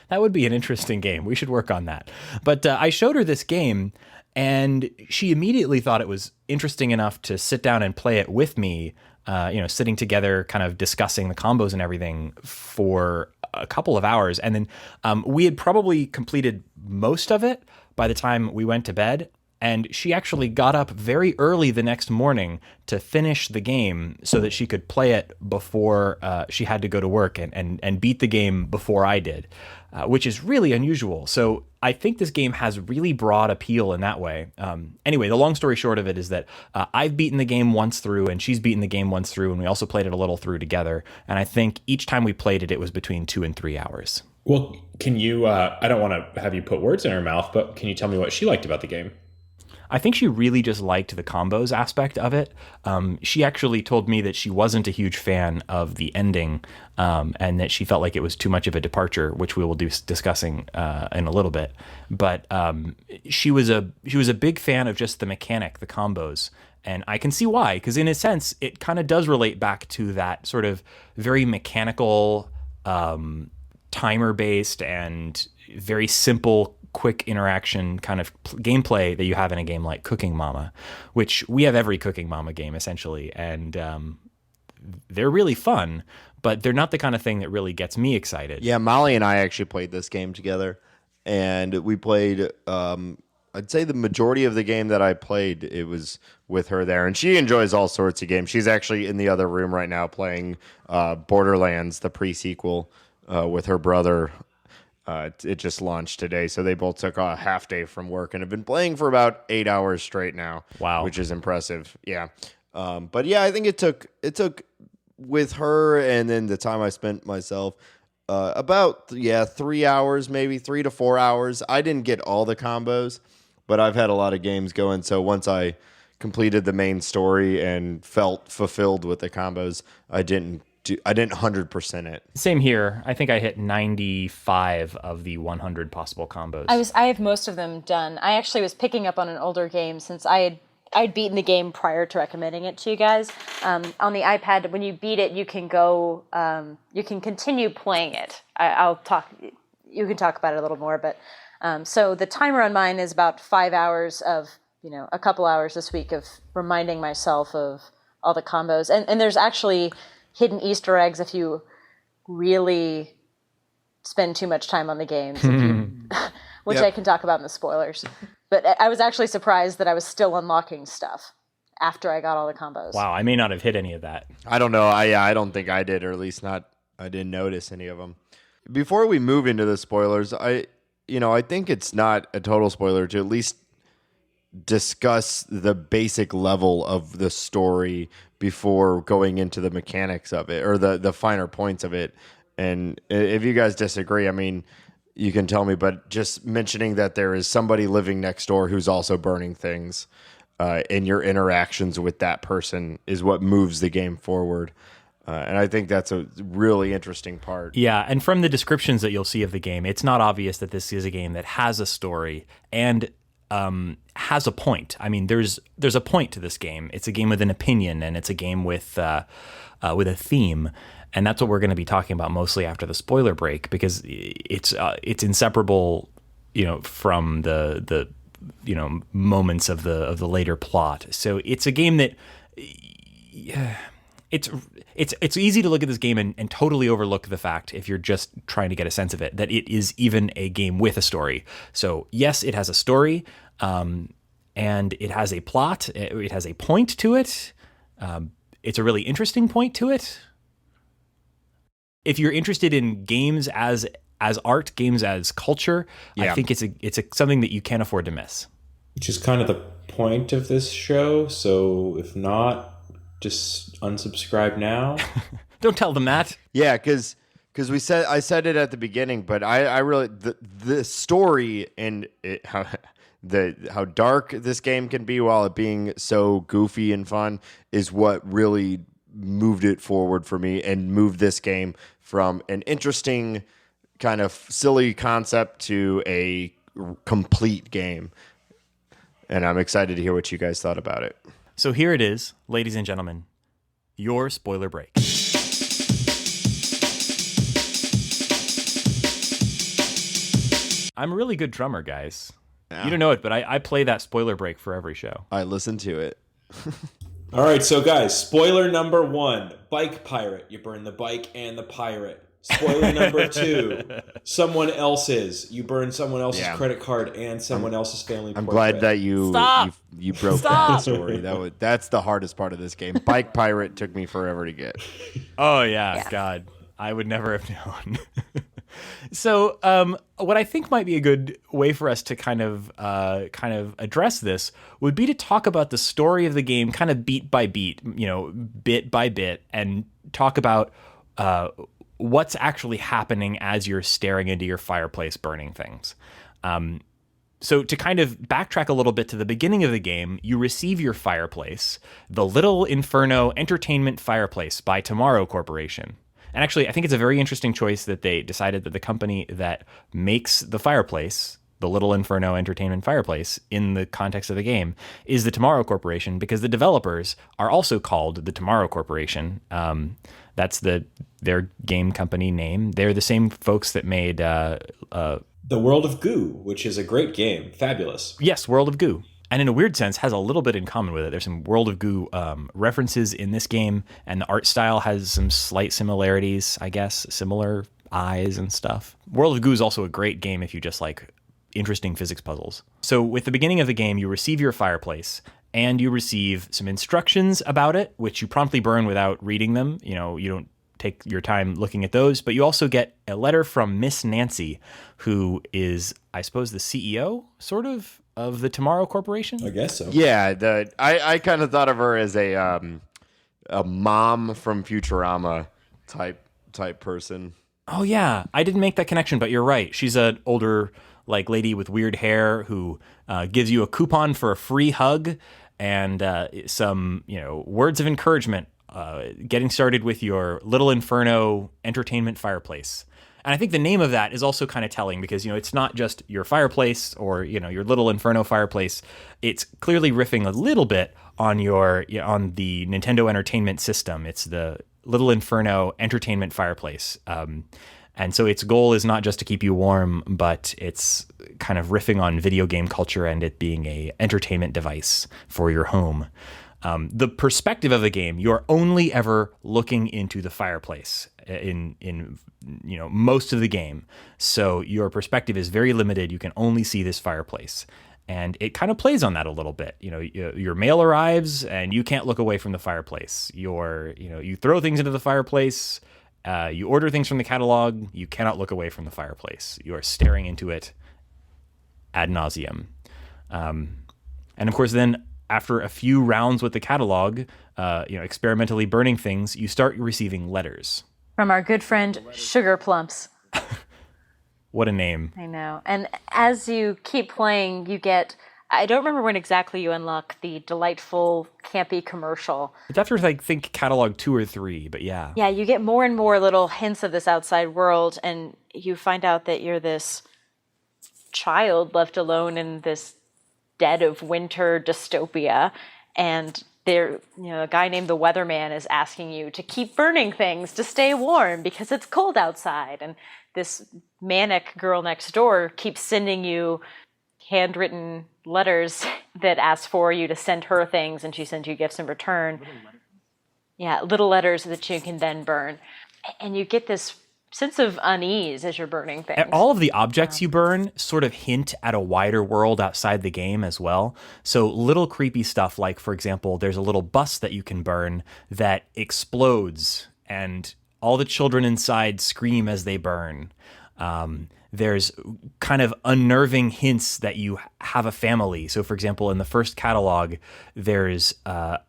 A: That would be an interesting game. We should work on that. But I showed her this game, and she immediately thought it was interesting enough to sit down and play it with me, sitting together, kind of discussing the combos and everything for a couple of hours. And then we had probably completed most of it by the time we went to bed. And she actually got up very early the next morning to finish the game so that she could play it before she had to go to work and beat the game before I did, which is really unusual. So I think this game has really broad appeal in that way. Anyway, the long story short of it is that I've beaten the game once through and she's beaten the game once through, and we also played it a little through together. And I think each time we played it, it was between 2 and 3 hours.
C: Well, can you, I don't want to have you put words in her mouth, but can you tell me what she liked about the game?
A: I think she really just liked the combos aspect of it. She actually told me that she wasn't a huge fan of the ending, and that she felt like it was too much of a departure, which we will be discussing in a little bit. But she was a big fan of just the mechanic, the combos. And I can see why, because in a sense, it kind of does relate back to that sort of very mechanical, timer-based and very simple, quick interaction kind of gameplay that you have in a game like Cooking Mama, which we have every Cooking Mama game essentially, and they're really fun, but they're not the kind of thing that really gets me excited.
B: Yeah, Molly and I actually played this game together, and we played, I'd say the majority of the game that I played, it was with her there, and she enjoys all sorts of games. She's actually in the other room right now playing Borderlands, the pre-sequel, with her brother. It just launched today, so they both took a half day from work and have been playing for about 8 hours straight now.
A: Wow,
B: which is impressive. Yeah, but yeah, I think it took with her and then the time I spent myself about 3 hours, maybe 3 to 4 hours. I didn't get all the combos, but I've had a lot of games going. So once I completed the main story and felt fulfilled with the combos, I didn't 100% it.
A: Same here. I think I hit 95 of the 100 possible combos.
D: I have most of them done. I actually was picking up on an older game since I'd beaten the game prior to recommending it to you guys. On the iPad, when you beat it, you can go, you can continue playing it. You can talk about it a little more, but so the timer on mine is about 5 hours of, a couple hours this week of reminding myself of all the combos. And there's actually hidden Easter eggs if you really spend too much time on the games, which I can talk about in the spoilers. But I was actually surprised that I was still unlocking stuff after I got all the combos.
A: Wow, I may not have hit any of that.
B: I don't know. I don't think I did, or at least not I didn't notice any of them. Before we move into the spoilers, I think it's not a total spoiler to at least discuss the basic level of the story before going into the mechanics of it or the finer points of it. And if you guys disagree, I mean, you can tell me, but just mentioning that there is somebody living next door who's also burning things, and your interactions with that person is what moves the game forward. And I think that's a really interesting part.
A: Yeah, and from the descriptions that you'll see of the game, it's not obvious that this is a game that has a story and has a point. I mean, there's a point to this game. It's a game with an opinion, and it's a game with a theme, and that's what we're going to be talking about mostly after the spoiler break, because it's inseparable, from the moments of the later plot. So it's a game that. It's easy to look at this game and totally overlook the fact, if you're just trying to get a sense of it, that it is even a game with a story. So yes, it has a story, and it has a plot. It has a point to it. It's a really interesting point to it. If you're interested in games as art, games as culture, I think it's something that you can't afford to miss.
C: Which is kind of the point of this show. So if not, just unsubscribe now.
A: Don't tell them that.
B: Yeah, because I said it at the beginning, but I really the story and how dark this game can be while it being so goofy and fun is what really moved it forward for me and moved this game from an interesting kind of silly concept to a complete game. And I'm excited to hear what you guys thought about it.
A: So here it is, ladies and gentlemen, your spoiler break. I'm a really good drummer, guys. Yeah. You don't know it, but I play that spoiler break for every show.
B: I listen to it.
C: All right, so guys, spoiler number 1, bike pirate. You burn the bike and the pirate. Spoiler number 2, someone else's. You burn someone else's credit card and someone else's family portrait.
B: I'm glad that you broke that story. That's the hardest part of this game. Bike pirate took me forever to get.
A: Oh yeah, God, I would never have known. So, what I think might be a good way for us to kind of address this would be to talk about the story of the game, kind of beat by beat, bit by bit, and talk about what's actually happening as you're staring into your fireplace burning things. So to kind of backtrack a little bit to the beginning of the game, you receive your fireplace, the Little Inferno Entertainment Fireplace by Tomorrow Corporation. And actually, I think it's a very interesting choice that they decided that the company that makes the fireplace, the Little Inferno Entertainment Fireplace, in the context of the game, is the Tomorrow Corporation, because the developers are also called the Tomorrow Corporation. That's their game company name. They're the same folks that made
C: The World of Goo, which is a great game. Fabulous.
A: Yes, World of Goo. And in a weird sense, has a little bit in common with it. There's some World of Goo references in this game, and the art style has some slight similarities, I guess, similar eyes and stuff. World of Goo is also a great game if you just like interesting physics puzzles. So with the beginning of the game, you receive your fireplace, and you receive some instructions about it, which you promptly burn without reading them. You don't take your time looking at those, but you also get a letter from Miss Nancy, who is, I suppose, the CEO, sort of the Tomorrow Corporation?
C: I guess so.
B: Yeah, I kind of thought of her as a mom from Futurama type person.
A: Oh yeah, I didn't make that connection, but you're right. She's an older lady with weird hair who gives you a coupon for a free hug and some words of encouragement getting started with your Little Inferno Entertainment Fireplace. And I think the name of that is also kind of telling because, it's not just your fireplace or, your Little Inferno fireplace. It's clearly riffing a little bit on on the Nintendo Entertainment System. It's the Little Inferno Entertainment Fireplace. And so its goal is not just to keep you warm, but it's kind of riffing on video game culture and it being a entertainment device for your home. The perspective of the game, you're only ever looking into the fireplace in most of the game. So your perspective is very limited. You can only see this fireplace. And it kind of plays on that a little bit. Your mail arrives and you can't look away from the fireplace. You throw things into the fireplace You order things from the catalog. You cannot look away from the fireplace. You are staring into it ad nauseum. And of course, then after a few rounds with the catalog, experimentally burning things, you start receiving letters.
D: From our good friend Sugar Plumps.
A: What a name.
D: I know. And as you keep playing, you get... I don't remember when exactly you unlock the delightful, campy commercial.
A: It's after, I think, catalog 2 or 3, but yeah.
D: Yeah, you get more and more little hints of this outside world, and you find out that you're this child left alone in this dead of winter dystopia, and a guy named the Weatherman is asking you to keep burning things to stay warm because it's cold outside, and this manic girl next door keeps sending you handwritten letters that ask for you to send her things, and she sends you gifts in return. Little letters that you can then burn, and you get this sense of unease as you're burning things.
A: And all of the objects you burn sort of hint at a wider world outside the game as well. So little creepy stuff like, for example, there's a little bus that you can burn that explodes, and all the children inside scream as they burn. There's kind of unnerving hints that you have a family. So, for example, in the first catalog, there's a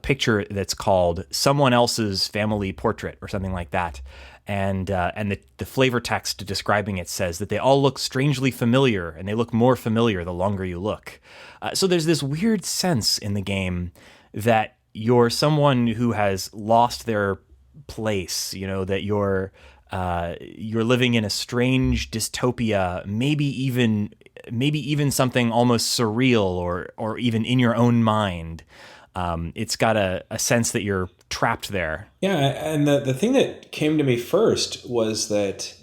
A: picture that's called Someone Else's Family Portrait or something like that. And the flavor text describing it says that they all look strangely familiar, and they look more familiar the longer you look. So there's this weird sense in the game that you're someone who has lost their place, that you're living in a strange dystopia, maybe even something almost surreal or even in your own mind. It's got a sense that you're trapped there.
C: Yeah, and the thing that came to me first was that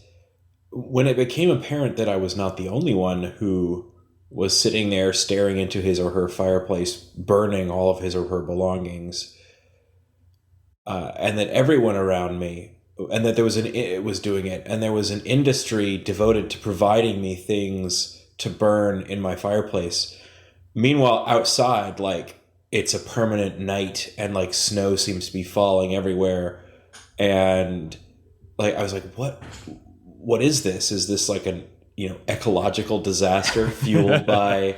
C: when it became apparent that I was not the only one who was sitting there staring into his or her fireplace, burning all of his or her belongings, and that everyone around me, and that it was doing it, and there was an industry devoted to providing me things to burn in my fireplace. Meanwhile, outside, it's a permanent night, and snow seems to be falling everywhere, and I was like, what is this? Is this an ecological disaster fueled by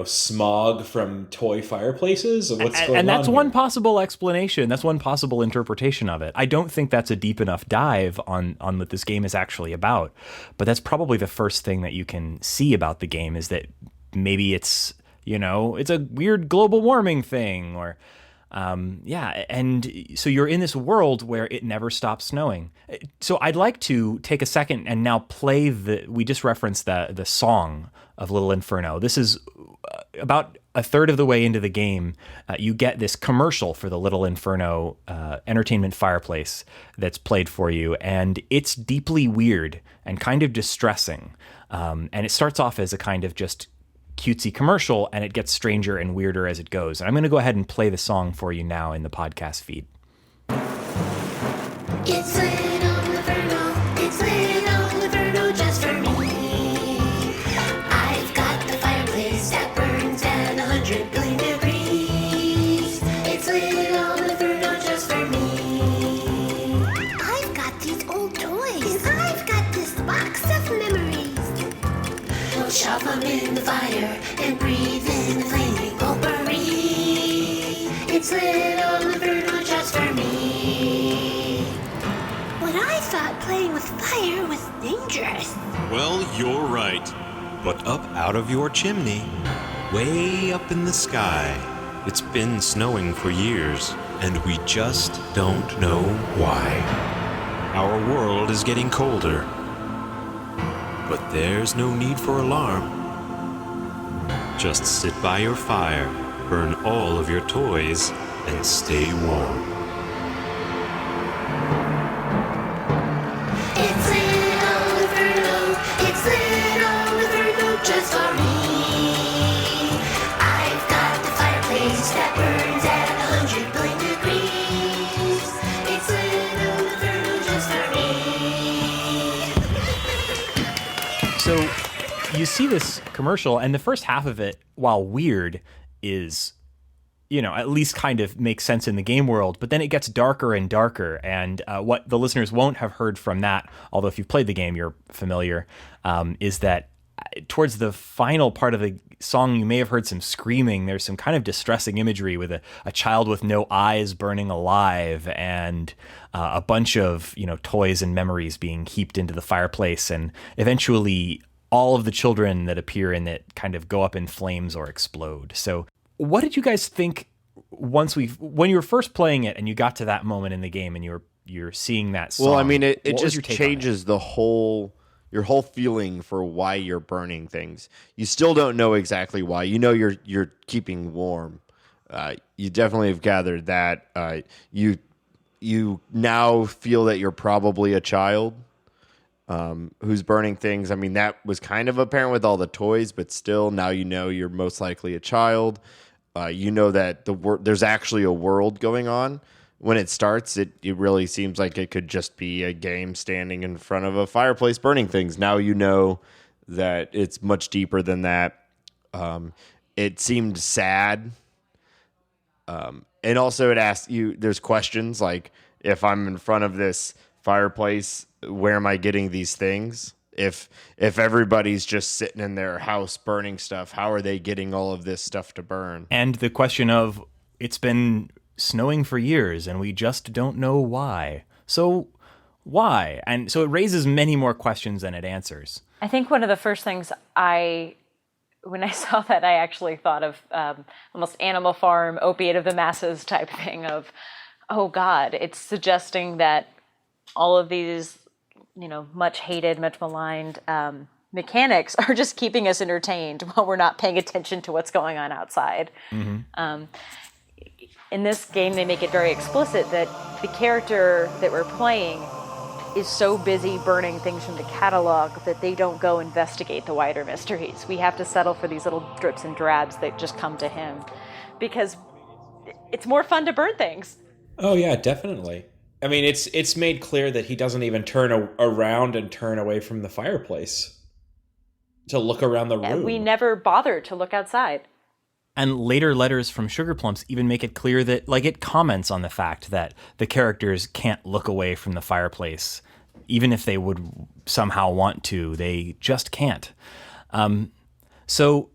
C: smog from toy fireplaces? What's going on?
A: And that's
C: here?
A: one possible explanation. That's one possible interpretation of it. I don't think that's a deep enough dive on what this game is actually about, but that's probably the first thing that you can see about the game, is that maybe it's a weird global warming thing, or and so you're in this world where it never stops snowing. So I'd like to take a second and now play we just referenced the song of Little Inferno. This is about a third of the way into the game. You get this commercial for the Little Inferno entertainment fireplace that's played for you, and it's deeply weird and kind of distressing. And it starts off as a kind of just cutesy commercial, and it gets stranger and weirder as it goes. And I'm going to go ahead and play the song for you now in the podcast feed.
E: It's Little Inferno just for me. I've got the fireplace that burns at 100 billion degrees. It's Little Inferno just for me. I've got these old toys. And I've got this box of memories. We'll shove them in the fire and breathe in the flaming potpourri. It's Little Inferno just for me. What I thought playing with fire was dangerous.
F: Well, you're right. But up out of your chimney, way up in the sky, it's been snowing for years, and we just don't know why. Our world is getting colder. But there's no need for alarm. Just sit by your fire, burn all of your toys, and stay warm.
E: It's Little Inferno just for me. I've got the fireplace that burns at 100 billion degrees. It's Little Inferno just for me.
A: So you see this commercial, and the first half of it, while weird, is at least kind of makes sense in the game world. But then it gets darker and darker. And what the listeners won't have heard from that, although if you've played the game, you're familiar, is that towards the final part of the song, you may have heard some screaming. There's some kind of distressing imagery with a child with no eyes burning alive, and a bunch of toys and memories being heaped into the fireplace, and eventually all of the children that appear in it kind of go up in flames or explode. So what did you guys think when you were first playing it and you got to that moment in the game and you're seeing that song?
B: Well, I mean, it
A: What was
B: just
A: your take on it?
B: changes your whole feeling for why you're burning things. You still don't know exactly why. You're keeping warm. You definitely have gathered that. You now feel that you're probably a child who's burning things. I mean, that was kind of apparent with all the toys, but still, now you're most likely a child. You know that there's actually a world going on. When it starts, it really seems like it could just be a game standing in front of a fireplace burning things. Now you know that it's much deeper than that. It seemed sad. And also it asks you, there's questions like, if I'm in front of this fireplace, where am I getting these things? If everybody's just sitting in their house burning stuff, how are they getting all of this stuff to burn?
A: And the question of, it's been snowing for years and we just don't know why. So why? And so it raises many more questions than it answers.
D: I think one of the first things when I saw that, I actually thought of almost Animal Farm, opiate of the masses type thing of, oh God, it's suggesting that all of these, much hated, much maligned mechanics are just keeping us entertained while we're not paying attention to what's going on outside. Mm-hmm. In this game, they make it very explicit that the character that we're playing is so busy burning things from the catalog that they don't go investigate the wider mysteries. We have to settle for these little drips and drabs that just come to him because it's more fun to burn things.
C: Oh yeah, definitely. I mean, it's made clear that he doesn't even turn around and turn away from the fireplace to look around the room.
D: And we never bother to look outside.
A: And later letters from Sugar Plumps even make it clear that, it comments on the fact that the characters can't look away from the fireplace. Even if they would somehow want to, they just can't. So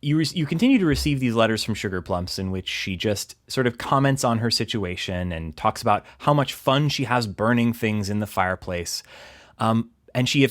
A: you continue to receive these letters from Sugar Plumps in which she just sort of comments on her situation and talks about how much fun she has burning things in the fireplace. And she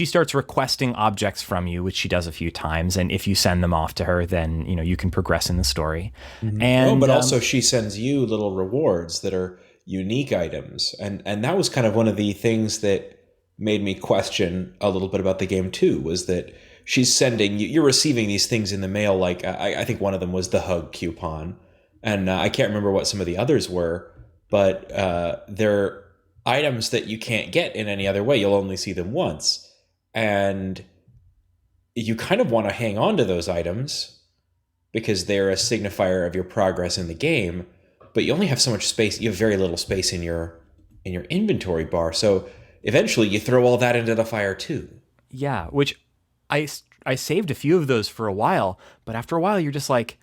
A: starts requesting objects from you, which she does a few times. And if you send them off to her, then, you can progress in the story. Mm-hmm. And
C: but also she sends you little rewards that are unique items. And that was kind of one of the things that made me question a little bit about the game too, was that she's sending you're receiving these things in the mail. Like I think one of them was the hug coupon. And I can't remember what some of the others were, but they're items that you can't get in any other way. You'll only see them once. And you kind of want to hang on to those items because they're a signifier of your progress in the game, but you only have so much space. You have very little space in your inventory bar. So eventually you throw all that into the fire too.
A: Yeah, which I saved a few of those for a while, but after a while you're just like,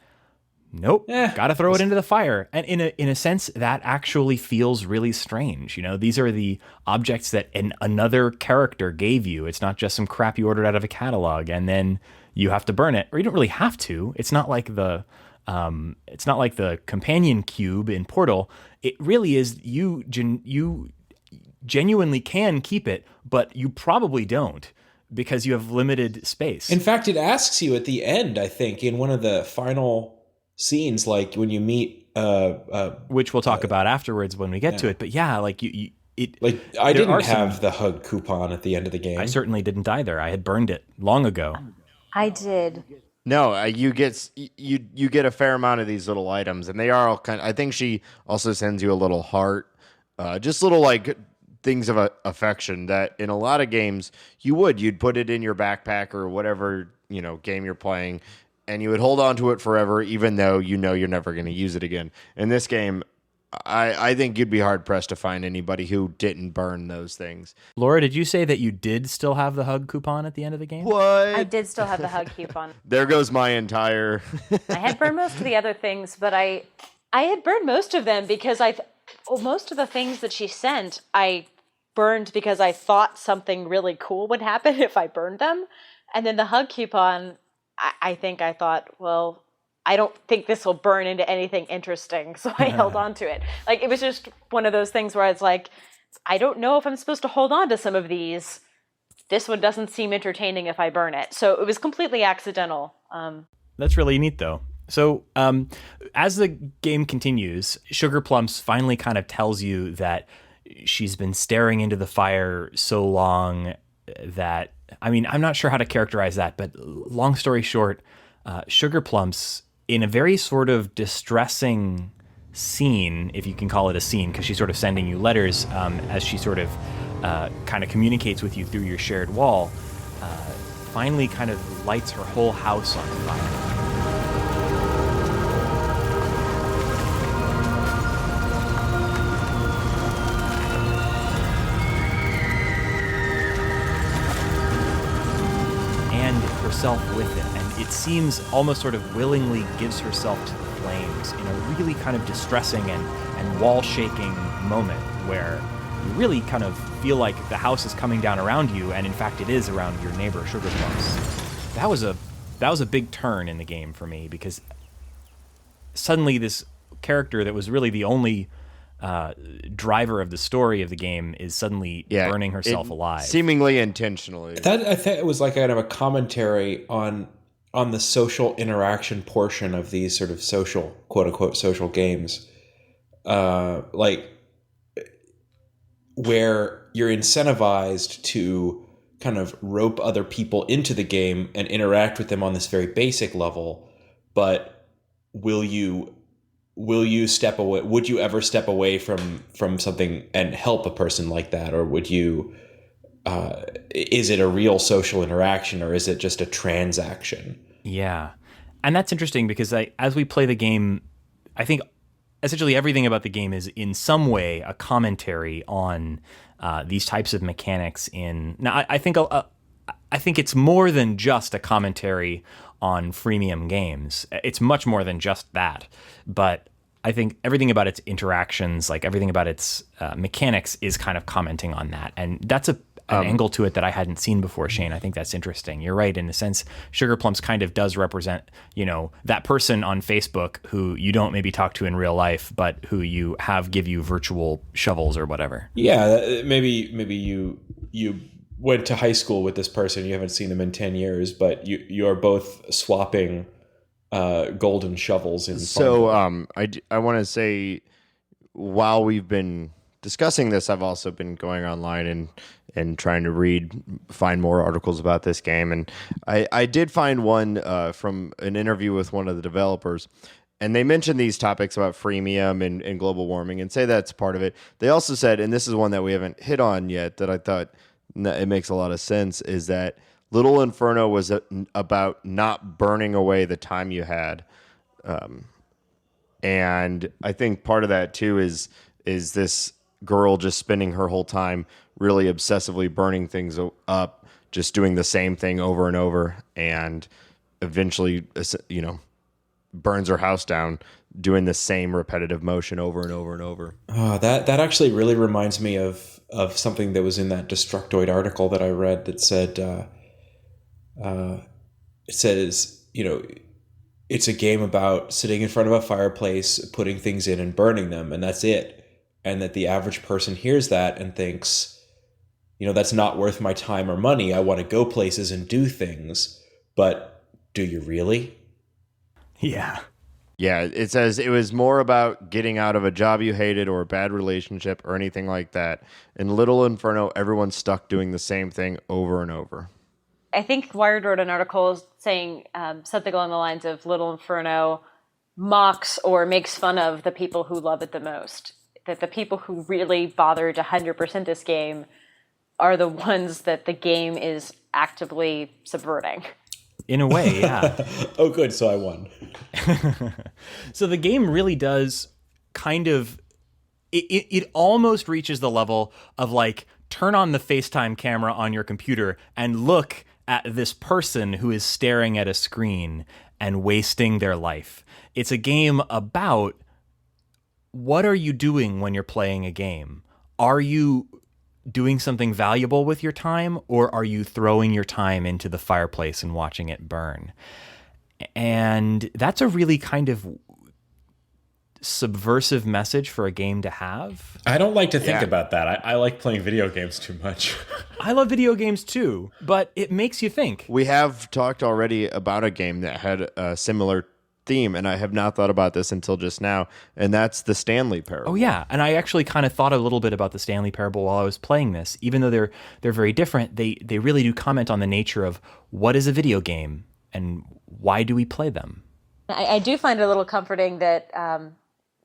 A: nope, gotta throw it into the fire. And in a sense, that actually feels really strange. These are the objects that another character gave you. It's not just some crap you ordered out of a catalog, and then you have to burn it. Or you don't really have to. It's not like the companion cube in Portal. It really is you genuinely can keep it, but you probably don't, because you have limited space.
C: In fact, it asks you at the end, I think, in one of the final scenes, like when you meet
A: which we'll talk about afterwards when we get to it, but yeah, I
C: didn't have the hug coupon at the end of the game.
A: I certainly didn't either. I had burned it long ago.
D: I did.
B: No, you get a fair amount of these little items, and they are all I think she also sends you a little heart, just little things of affection that in a lot of games you'd put it in your backpack or whatever game you're playing, and you would hold on to it forever, even though you're never going to use it again. In this game, I think you'd be hard pressed to find anybody who didn't burn those things.
A: Laura, did you say that you did still have the hug coupon at the end of the game?
B: What?
D: I did still have the hug coupon.
B: There goes my entire.
D: I had burned most of the other things, but I had burned most of them because most of the things that she sent, I burned because I thought something really cool would happen if I burned them. And then the hug coupon, I think I thought, well, I don't think this will burn into anything interesting. So I held on to it. Like, it was just one of those things where it's like, I don't know if I'm supposed to hold on to some of these. This one doesn't seem entertaining if I burn it. So it was completely accidental.
A: That's really neat, though. So as the game continues, Sugar Plums finally kind of tells you that she's been staring into the fire so long that, I mean, I'm not sure how to characterize that, but long story short, Sugar Plums, in a very sort of distressing scene, if you can call it a scene, because she's sort of sending you letters as she sort of kind of communicates with you through your shared wall, finally kind of lights her whole house on fire. Herself with it, and it seems almost sort of willingly gives herself to the flames in a really kind of distressing and wall-shaking moment where you really kind of feel like the house is coming down around you, and in fact it is around your neighbor Sugar Plums. That was a big turn in the game for me, because suddenly this character that was really the only driver of the story of the game is suddenly burning herself alive,
B: seemingly intentionally.
C: That, I think, it was like kind of a commentary on the social interaction portion of these sort of social, quote unquote, social games, like where you're incentivized to kind of rope other people into the game and interact with them on this very basic level, but will you step away? Would you ever step away from something and help a person like that? Or would you, is it a real social interaction, or is it just a transaction?
A: Yeah. And that's interesting, because as we play the game, I think essentially everything about the game is in some way a commentary on these types of mechanics now I think it's more than just a commentary on freemium games. It's much more than just that. But I think everything about its interactions, like everything about its mechanics, is kind of commenting on that. And that's an angle to it that I hadn't seen before, Shane. I think that's interesting. You're right, in a sense, Sugar Plums kind of does represent, that person on Facebook who you don't maybe talk to in real life, but who you have give you virtual shovels or whatever.
C: Yeah, maybe you went to high school with this person, you haven't seen them in 10 years, but you are both swapping golden shovels in.
B: So I want to say, while we've been discussing this, I've also been going online and trying to find more articles about this game, and I did find one from an interview with one of the developers, and they mentioned these topics about freemium and global warming, and say that's part of it. They also said, and this is one that we haven't hit on yet, that I thought it makes a lot of sense, is that Little Inferno was about not burning away the time you had. And I think part of that too is this girl just spending her whole time really obsessively burning things up, just doing the same thing over and over, and eventually, burns her house down doing the same repetitive motion over and over and over.
C: Oh, that actually really reminds me of something that was in that Destructoid article that I read that said, it says, it's a game about sitting in front of a fireplace, putting things in and burning them, and that's it. And that the average person hears that and thinks, that's not worth my time or money. I want to go places and do things. But do you really?
A: Yeah.
B: Yeah, it says it was more about getting out of a job you hated or a bad relationship or anything like that. In Little Inferno, everyone's stuck doing the same thing over and over.
D: I think Wired wrote an article saying something along the lines of Little Inferno mocks or makes fun of the people who love it the most. That the people who really bother to 100% this game are the ones that the game is actively subverting.
A: In a way, yeah.
C: Oh, good. So I won.
A: So the game really does kind of it almost reaches the level of like, turn on the FaceTime camera on your computer and look at this person who is staring at a screen and wasting their life. It's a game about what are you doing when you're playing a game? Are you doing something valuable with your time, or are you throwing your time into the fireplace and watching it burn? And that's a really kind of subversive message for a game to have.
C: I don't like to think about that. I like playing video games too much.
A: I love video games too, but it makes you think.
B: We have talked already about a game that had a similar theme, and I have not thought about this until just now, and that's the Stanley Parable.
A: Oh yeah, and I actually kind of thought a little bit about the Stanley Parable while I was playing this. Even though they're very different, they really do comment on the nature of what is a video game and why do we play them.
D: I do find it a little comforting that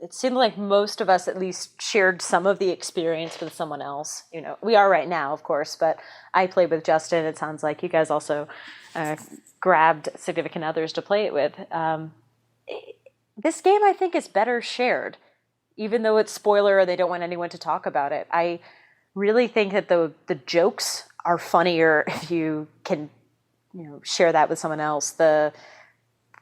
D: it seemed like most of us at least shared some of the experience with someone else. You know, we are right now, of course, but I played with Justin. It sounds like you guys also grabbed significant others to play it with. This game, I think, is better shared, even though it's spoiler or they don't want anyone to talk about it. I really think that the jokes are funnier if you can, share that with someone else. The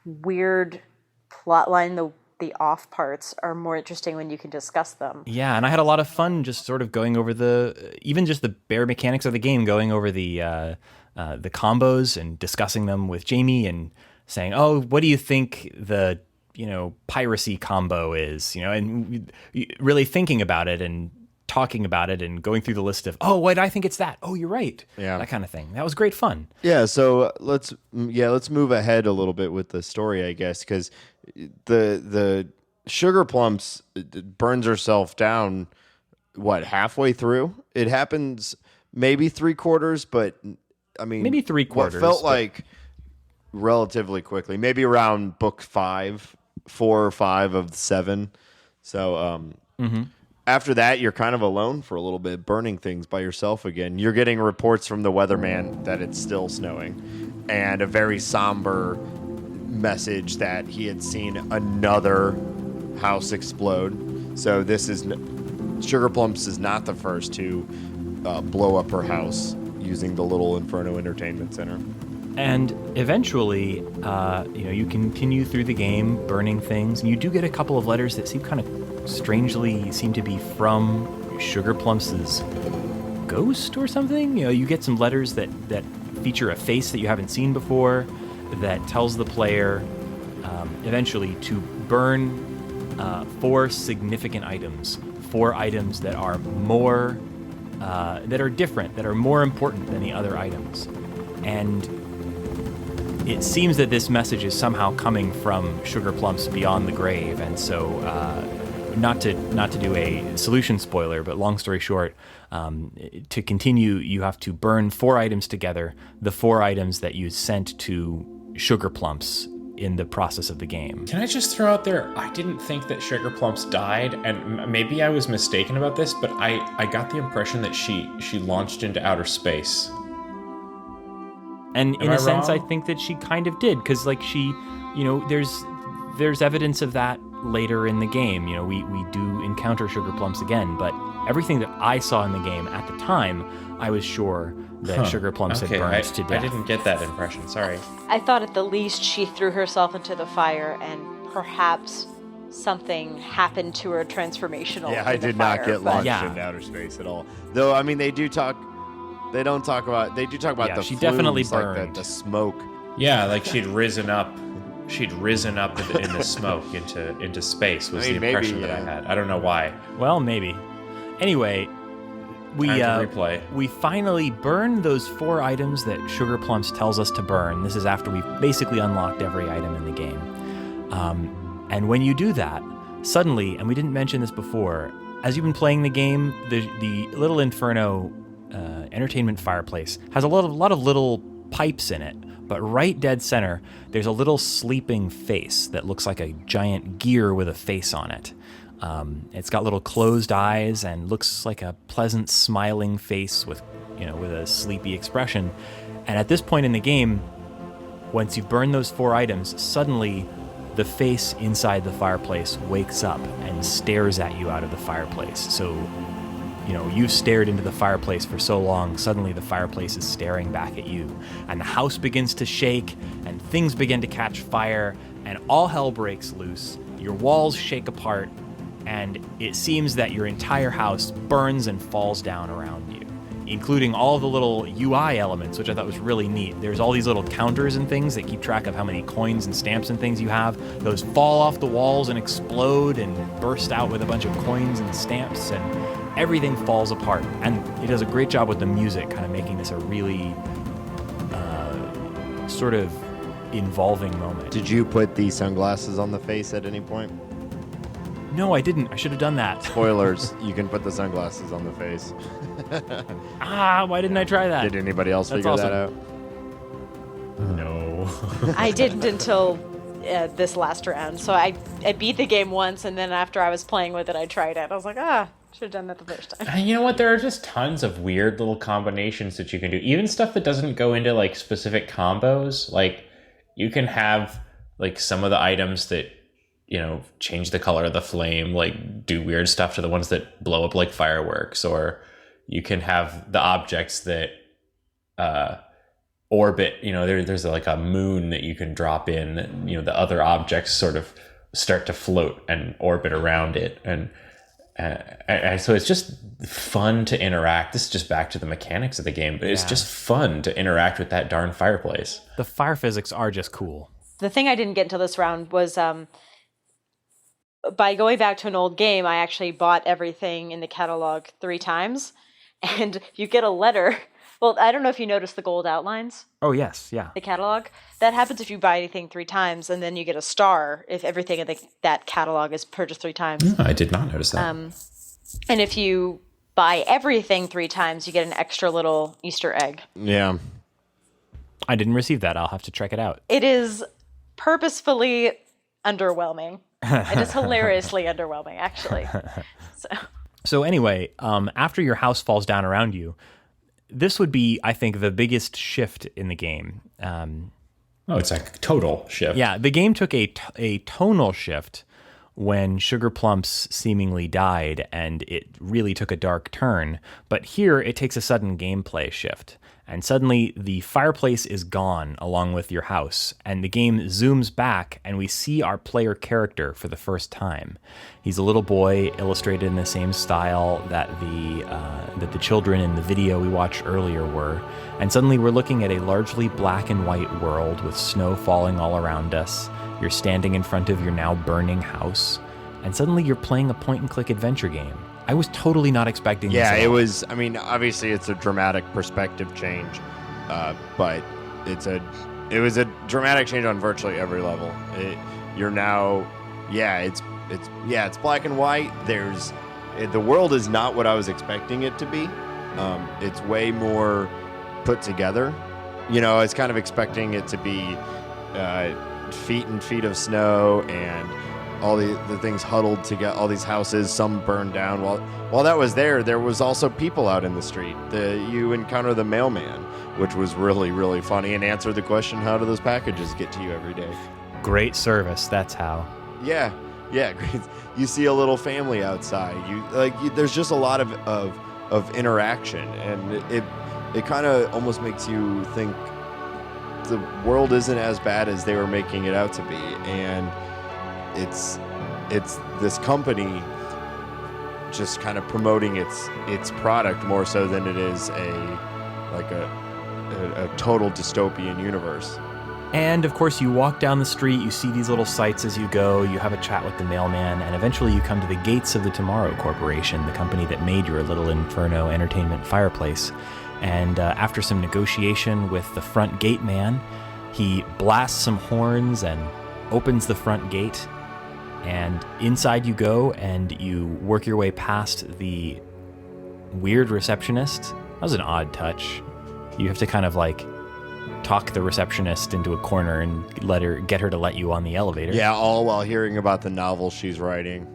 D: weird plot line, the off parts are more interesting when you can discuss them.
A: Yeah, and I had a lot of fun just sort of going over even just the bare mechanics of the game, going over the combos and discussing them with Jamie and saying, oh, what do you think the, piracy combo is, and really thinking about it and talking about it and going through the list of, oh, wait, I think it's that. Oh, you're right. Yeah. That kind of thing. That was great fun.
B: Yeah. So let's move ahead a little bit with the story, I guess, because the Sugar Plumps burns herself down, halfway through? It happens maybe 3/4, but I mean,
A: maybe 3/4.
B: What felt like relatively quickly, maybe around book 5, 4 or 5 of 7. So after that, you're kind of alone for a little bit, burning things by yourself again. You're getting reports from the weatherman that it's still snowing, and a very somber message that he had seen another house explode. So Sugar Plumps is not the first to blow up her house using the Little Inferno Entertainment Center.
A: And eventually, you continue through the game, burning things, and you do get a couple of letters that seem kind of strangely to be from Sugar Plumps' ghost or something. You get some letters that feature a face that you haven't seen before, that tells the player eventually to burn 4 significant items, 4 items that are more, that are different, that are more important than the other items. And it seems that this message is somehow coming from Sugar Plumps beyond the grave, and so not to do a solution spoiler, but long story short, to continue, you have to burn 4 items together, the 4 items that you sent to Sugar Plumps in the process of the game.
C: Can I just throw out there, I didn't think that Sugar Plumps died, and maybe I was mistaken about this, but I got the impression that she launched into outer space.
A: And in a sense, I think that she kind of did, because she, there's evidence of that later in the game. We do encounter Sugar Plumps again, but everything that I saw in the game at the time, I was sure that Sugar Plumps had burned to death.
C: I didn't get that impression, sorry.
D: I thought at the least she threw herself into the fire and perhaps something happened to her transformational.
B: Yeah, I did not get launched into outer space at all. Though, I mean, they do talk about the
A: she
B: flumes,
A: definitely burned.
B: Like the smoke.
C: Yeah, like she'd risen up in the smoke into space was the impression that I had. I don't know why.
A: Well, maybe. Anyway, we finally burn those 4 items that Sugar Plumps tells us to burn. This is after we've basically unlocked every item in the game. And when you do that, suddenly, and we didn't mention this before, as you've been playing the game, the Little Inferno entertainment fireplace has a lot of little pipes in it, but right dead center, there's a little sleeping face that looks like a giant gear with a face on it. It's got little closed eyes and looks like a pleasant smiling face with a sleepy expression. And at this point in the game, once you burn those 4 items, suddenly the face inside the fireplace wakes up and stares at you out of the fireplace. So, you've stared into the fireplace for so long, suddenly the fireplace is staring back at you. And the house begins to shake, and things begin to catch fire, and all hell breaks loose. Your walls shake apart, and it seems that your entire house burns and falls down around you, including all the little UI elements, which I thought was really neat. There's all these little counters and things that keep track of how many coins and stamps and things you have. Those fall off the walls and explode and burst out with a bunch of coins and stamps, and everything falls apart. And it does a great job with the music, kind of making this a really sort of involving moment.
B: Did you put the sunglasses on the face at any point?
A: No, I didn't. I should have done that.
B: Spoilers, you can put the sunglasses on the face.
A: Why didn't I try that?
B: Did anybody else figure that out?
A: No.
D: I didn't until this last round. So I beat the game once, and then after I was playing with it, I tried it. I was like, should have done that the first time.
C: And you know what? There are just tons of weird little combinations that you can do. Even stuff that doesn't go into like specific combos. Like you can have like some of the items that, change the color of the flame, like do weird stuff to the ones that blow up like fireworks, or you can have the objects that orbit, there's like a moon that you can drop in, the other objects sort of start to float and orbit around it. And so it's just fun to interact. This is just back to the mechanics of the game, but it's just fun to interact with that darn fireplace.
A: The fire physics are just cool.
D: The thing I didn't get until this round was by going back to an old game, I actually bought everything in the catalog 3 times. And you get a letter. Well, I don't know if you noticed the gold outlines.
A: Oh, yes. Yeah.
D: The catalog. That happens if you buy anything 3 times, and then you get a star if everything in that catalog is purchased 3 times.
C: I did not notice that.
D: And if you buy everything 3 times, you get an extra little Easter egg.
B: Yeah.
A: I didn't receive that. I'll have to check it out.
D: It is purposefully underwhelming. It is hilariously underwhelming, actually.
A: So anyway, after your house falls down around you, this would be, I think, the biggest shift in the game.
C: It's a total shift.
A: Yeah, the game took a tonal shift when Sugar Plumps seemingly died, and it really took a dark turn. But here, it takes a sudden gameplay shift. And suddenly, the fireplace is gone along with your house, and the game zooms back, and we see our player character for the first time. He's a little boy, illustrated in the same style that the children in the video we watched earlier were. And suddenly, we're looking at a largely black and white world with snow falling all around us. You're standing in front of your now burning house, and suddenly you're playing a point-and-click adventure game. I was totally not expecting this.
B: Yeah, it was. I mean, obviously, it's a dramatic perspective change, but it was a dramatic change on virtually every level. It's black and white. The world is not what I was expecting it to be. It's way more put together. I was kind of expecting it to be feet and feet of snow and all the things huddled together, all these houses, some burned down. While that was there was also people out in the street. You encounter the mailman, which was really, really funny, and answer the question, how do those packages get to you every day?
A: Great service, that's how.
B: Yeah, great. You see a little family outside. There's just a lot of interaction, and it kind of almost makes you think the world isn't as bad as they were making it out to be, and it's this company just kind of promoting its product more so than it is a total dystopian universe.
A: And of course, you walk down the street, you see these little sights as you go, you have a chat with the mailman, and eventually you come to the gates of the Tomorrow Corporation, the company that made your Little Inferno entertainment fireplace. And after some negotiation with the front gate man, he blasts some horns and opens the front gate. And inside you go, and you work your way past the weird receptionist. That was an odd touch. You have to kind of talk the receptionist into a corner and get her to let you on the elevator.
B: Yeah, all while hearing about the novel she's writing.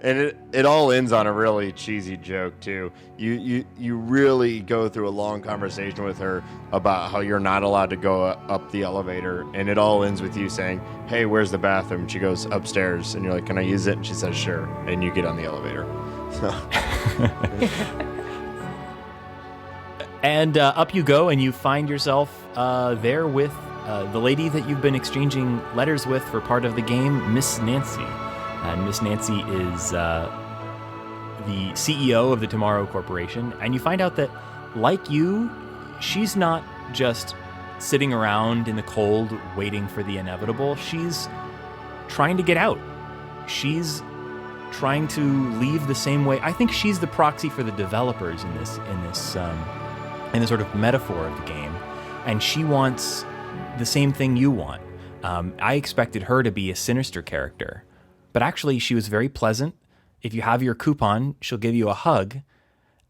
B: And it all ends on a really cheesy joke too. You really go through a long conversation with her about how you're not allowed to go up the elevator, and it all ends with you saying, "Hey, where's the bathroom?" She goes, "Upstairs," and you're like, "Can I use it?" And she says, "Sure," and you get on the elevator.
A: And up you go, and you find yourself there with the lady that you've been exchanging letters with for part of the game, Miss Nancy. And Miss Nancy is the CEO of the Tomorrow Corporation. And you find out that, like you, she's not just sitting around in the cold waiting for the inevitable. She's trying to get out. She's trying to leave the same way. I think she's the proxy for the developers in this sort of metaphor of the game. And she wants the same thing you want. I expected her to be a sinister character. But actually, she was very pleasant. If you have your coupon, she'll give you a hug,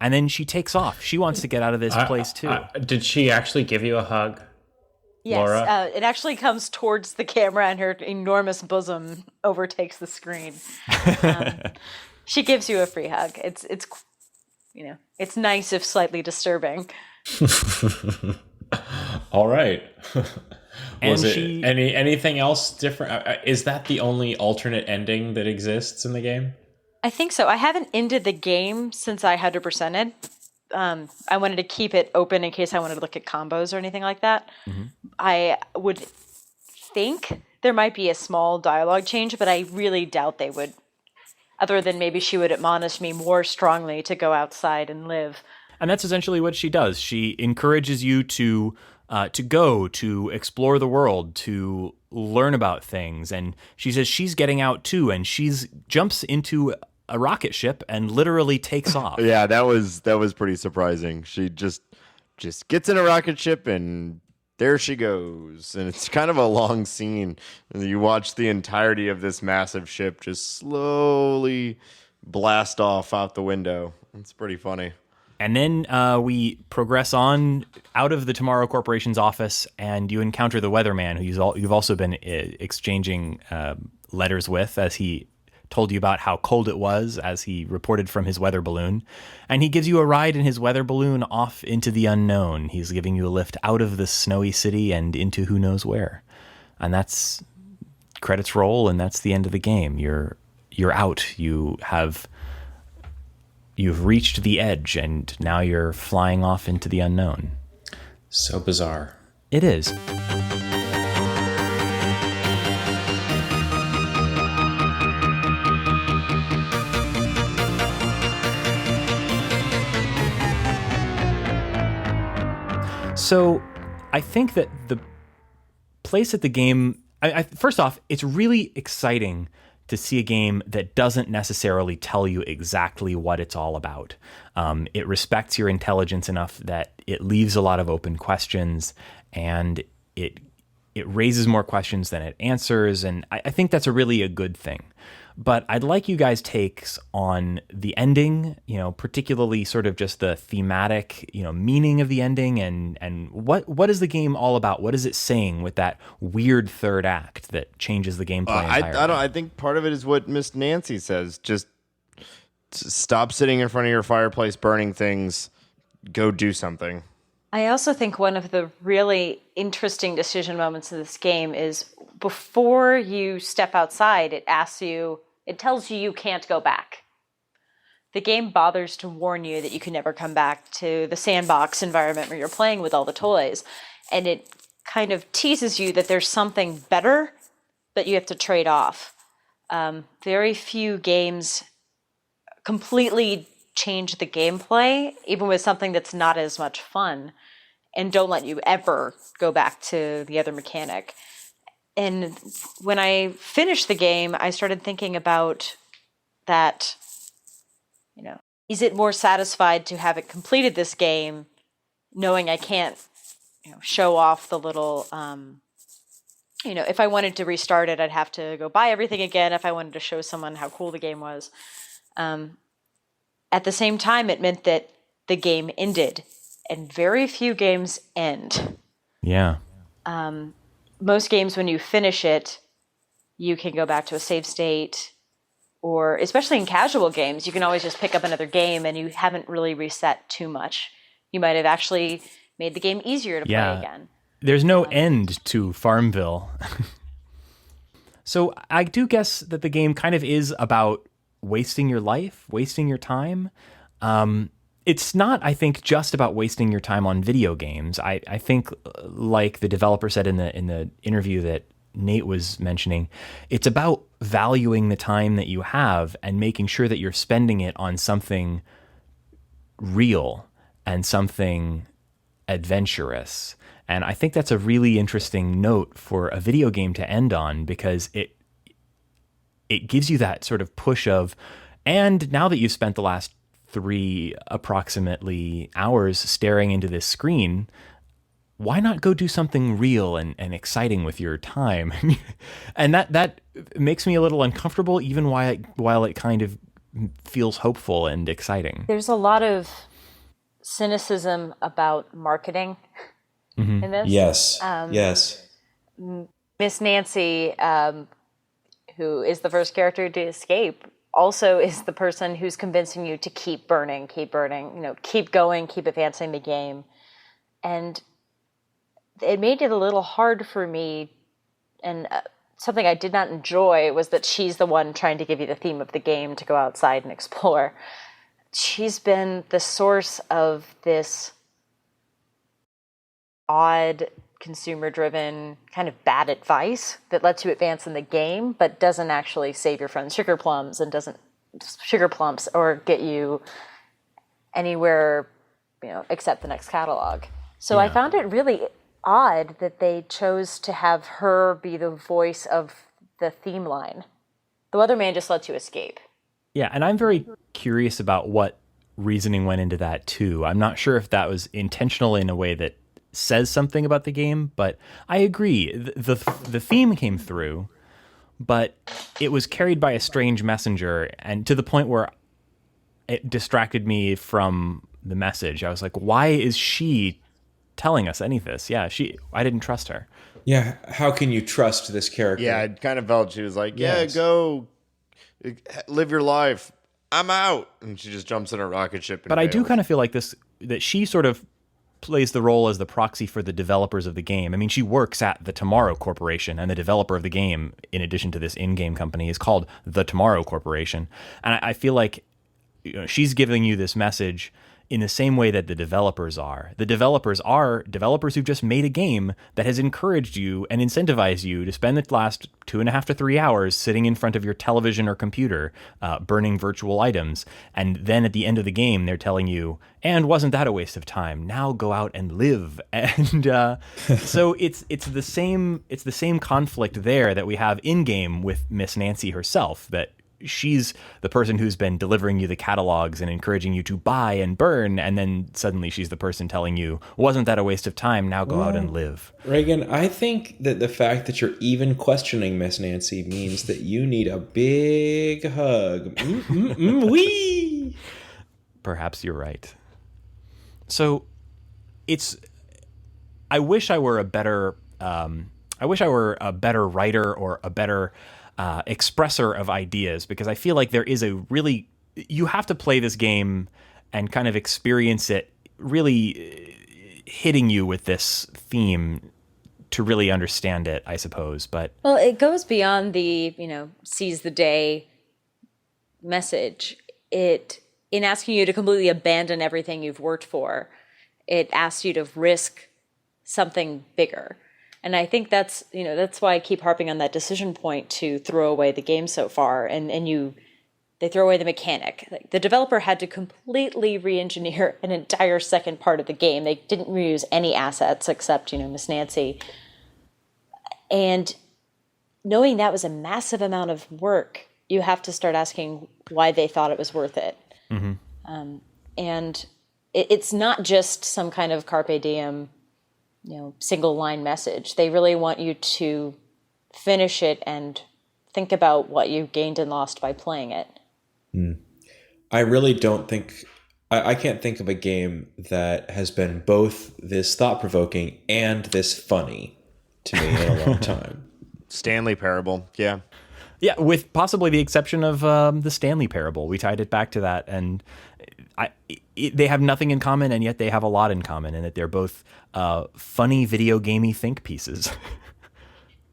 A: and then she takes off. She wants to get out of this place, too.
C: Did she actually give you a hug,
D: Yes,
C: Laura?
D: it actually comes towards the camera, and her enormous bosom overtakes the screen. She gives you a free hug. It's it's nice if slightly disturbing.
C: All right. Was
A: And
C: it anything else different? Is that the only alternate ending that exists in the game?
D: I think so. I haven't ended the game since I 100%ed. I wanted to keep it open in case I wanted to look at combos or anything like that.
A: Mm-hmm.
D: I would think there might be a small dialogue change, but I really doubt they would. Other than maybe she would admonish me more strongly to go outside and live.
A: And that's essentially what she does. She encourages you to go, to explore the world, to learn about things. And she says she's getting out too, and jumps into a rocket ship and literally takes off.
B: Yeah, that was pretty surprising. She just gets in a rocket ship and there she goes. And it's kind of a long scene. You watch the entirety of this massive ship just slowly blast off out the window. It's pretty funny.
A: And then we progress on out of the Tomorrow Corporation's office, and you encounter the weatherman, who you've also been exchanging letters with, as he told you about how cold it was as he reported from his weather balloon. And he gives you a ride in his weather balloon off into the unknown. He's giving you a lift out of the snowy city and into who knows where. And that's credits roll, and that's the end of the game. You're out. You've reached the edge, and now you're flying off into the unknown.
C: So bizarre.
A: It is. So I think that the place at the game, first off, it's really exciting to see a game that doesn't necessarily tell you exactly what it's all about. It respects your intelligence enough that it leaves a lot of open questions, and it raises more questions than it answers, and I think that's really a good thing. But I'd like you guys' takes on the ending, particularly sort of just the thematic, meaning of the ending, and what is the game all about? What is it saying with that weird third act that changes the gameplay entirely?
B: I think part of it is what Miss Nancy says. Just stop sitting in front of your fireplace burning things. Go do something.
D: I also think one of the really interesting decision moments in this game is before you step outside, it tells you can't go back. The game bothers to warn you that you can never come back to the sandbox environment where you're playing with all the toys. And it kind of teases you that there's something better that you have to trade off. Very few games completely change the gameplay, even with something that's not as much fun, and don't let you ever go back to the other mechanic. And when I finished the game, I started thinking about that, is it more satisfied to have it completed this game, knowing I can't, show off the little, if I wanted to restart it, I'd have to go buy everything again if I wanted to show someone how cool the game was. At the same time, it meant that the game ended, and very few games end.
A: Yeah.
D: Most games, when you finish it, you can go back to a save state, or especially in casual games, you can always just pick up another game and you haven't really reset too much. You might have actually made the game easier to play again.
A: There's no end to Farmville. So I do guess that the game kind of is about wasting your life, wasting your time. It's not, I think, just about wasting your time on video games. I think, like the developer said in the interview that Nate was mentioning, it's about valuing the time that you have and making sure that you're spending it on something real and something adventurous. And I think that's a really interesting note for a video game to end on, because it gives you that sort of push of, and now that you've spent the last 3 approximately hours staring into this screen, why not go do something real and exciting with your time? And that makes me a little uncomfortable, even while it kind of feels hopeful and exciting.
D: There's a lot of cynicism about marketing in this.
C: Yes. Yes.
D: Miss Nancy, who is the first character to escape, also is the person who's convincing you to keep burning, keep going, keep advancing the game. And it made it a little hard for me, and something I did not enjoy was that she's the one trying to give you the theme of the game to go outside and explore. She's been the source of this odd, consumer-driven kind of bad advice that lets you advance in the game, but doesn't actually save your friend's sugar plums or get you anywhere, except the next catalog. So I found it really odd that they chose to have her be the voice of the theme line. The Weatherman just lets you escape.
A: Yeah, and I'm very curious about what reasoning went into that too. I'm not sure if that was intentional in a way that says something about the game, but I agree. The theme came through, but it was carried by a strange messenger, and to the point where it distracted me from the message. I was like, why is she telling us any of this? Yeah, I didn't trust her.
C: Yeah, how can you trust this character?
B: Yeah, I kind of felt she was like,
C: Yes.
B: go live your life. I'm out. And she just jumps in a rocket ship. And
A: But I do
B: bails.
A: kind of feel like that she sort of plays the role as the proxy for the developers of the game. I mean, she works at the Tomorrow Corporation, and the developer of the game, in addition to this in-game company, is called the Tomorrow Corporation. And I feel like she's giving you this message in the same way that the developers are. The developers are developers who've just made a game that has encouraged you and incentivized you to spend the last 2.5 to 3 hours sitting in front of your television or computer, burning virtual items. And then at the end of the game, they're telling you, and wasn't that a waste of time? Now go out and live. And so it's the same conflict there that we have in game with Miss Nancy herself, that she's the person who's been delivering you the catalogs and encouraging you to buy and burn, and then suddenly she's the person telling you, wasn't that a waste of time? Now go out and live.
C: Reagan, I think that the fact that you're even questioning Miss Nancy means that you need a big hug. Wee!
A: Perhaps you're right. So I wish I were a better writer or a better expresser of ideas, because I feel like there is you have to play this game and kind of experience it really hitting you with this theme to really understand it, I suppose. But
D: Well, it goes beyond the, seize the day message. In asking you to completely abandon everything you've worked for, it asks you to risk something bigger. And I think that's why I keep harping on that decision point to throw away the game so far. And they throw away the mechanic. Like, the developer had to completely re-engineer an entire second part of the game. They didn't reuse any assets except, Miss Nancy. And knowing that was a massive amount of work, you have to start asking why they thought it was worth it. Mm-hmm. And it's not just some kind of carpe diem, single line message. They really want you to finish it and think about what you gained and lost by playing it.
C: I really don't think I can't think of a game that has been both this thought-provoking and this funny to me in a long time.
B: Stanley Parable. Yeah.
A: Yeah, with possibly the exception of the Stanley Parable. We tied it back to that, and they have nothing in common, and yet they have a lot in common, in that they're both funny video gamey think pieces.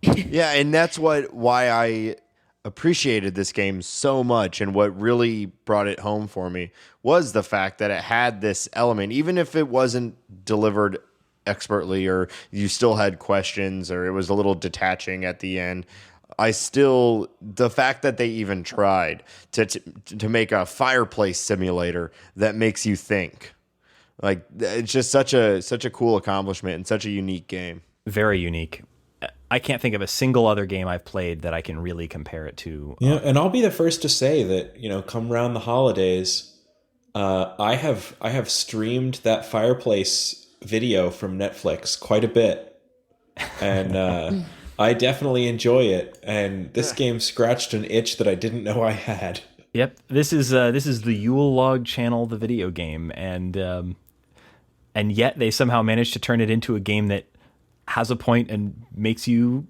B: Yeah, and that's why I appreciated this game so much, and what really brought it home for me was the fact that it had this element, even if it wasn't delivered expertly, or you still had questions, or it was a little detaching at the end. The fact that they even tried to make a fireplace simulator that makes you think, like, it's just such a cool accomplishment and such a unique game.
A: Very unique. I can't think of a single other game I've played that I can really compare it to.
C: Yeah, and I'll be the first to say that, you know, come around the holidays, I have streamed that fireplace video from Netflix quite a bit, and I definitely enjoy it. And this game scratched an itch that I didn't know I had.
A: Yep, this is the Yule Log Channel, the video game, and yet they somehow managed to turn it into a game that has a point and makes you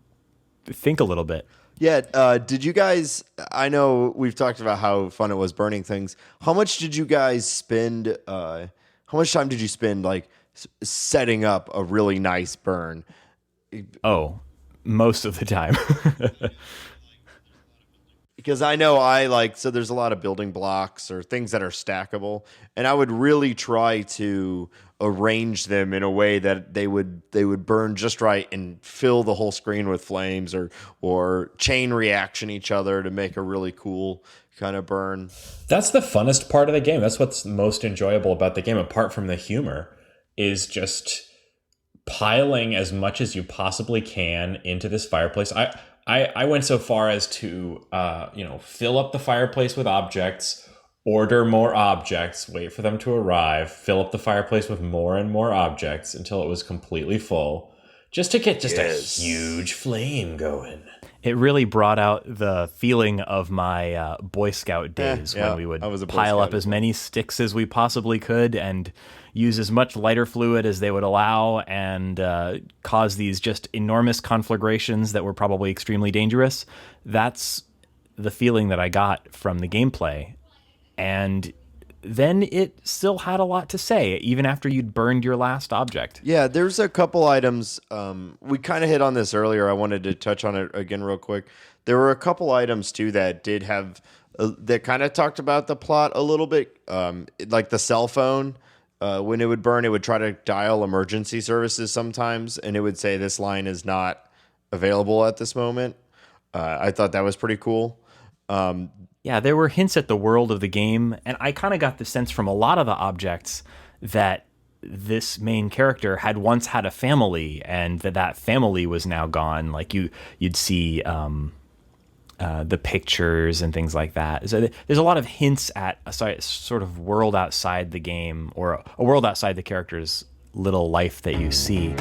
A: think a little bit.
B: Yeah, did you guys, I know we've talked about how fun it was burning things. How much did you guys spend, how much time did you spend, like, setting up a really nice burn?
A: Oh, most of the time.
B: Because I know so there's a lot of building blocks or things that are stackable, and I would really try to arrange them in a way that they would burn just right and fill the whole screen with flames, or chain reaction each other to make a really cool kind of burn.
C: That's the funnest part of the game. That's what's most enjoyable about the game, apart from the humor, is just piling as much as you possibly can into this fireplace. I went so far as to fill up the fireplace with objects, order more objects, wait for them to arrive, fill up the fireplace with more and more objects until it was completely full, just to get a huge flame going.
A: It really brought out the feeling of my Boy Scout days when we would pile up as many sticks as we possibly could and use as much lighter fluid as they would allow, and cause these just enormous conflagrations that were probably extremely dangerous. That's the feeling that I got from the gameplay. And then it still had a lot to say, even after you'd burned your last object.
B: Yeah, there's a couple items. We kind of hit on this earlier. I wanted to touch on it again real quick. There were a couple items, too, that did have... that kind of talked about the plot a little bit. Like the cell phone. When it would burn, it would try to dial emergency services sometimes, and it would say this line is not available at this moment. I thought that was pretty cool.
A: Yeah, there were hints at the world of the game, and I kind of got the sense from a lot of the objects that this main character had once had a family, and that family was now gone. Like you'd see the pictures and things like that. So there's a lot of hints at a sort of world outside the game, or a world outside the character's little life that you see.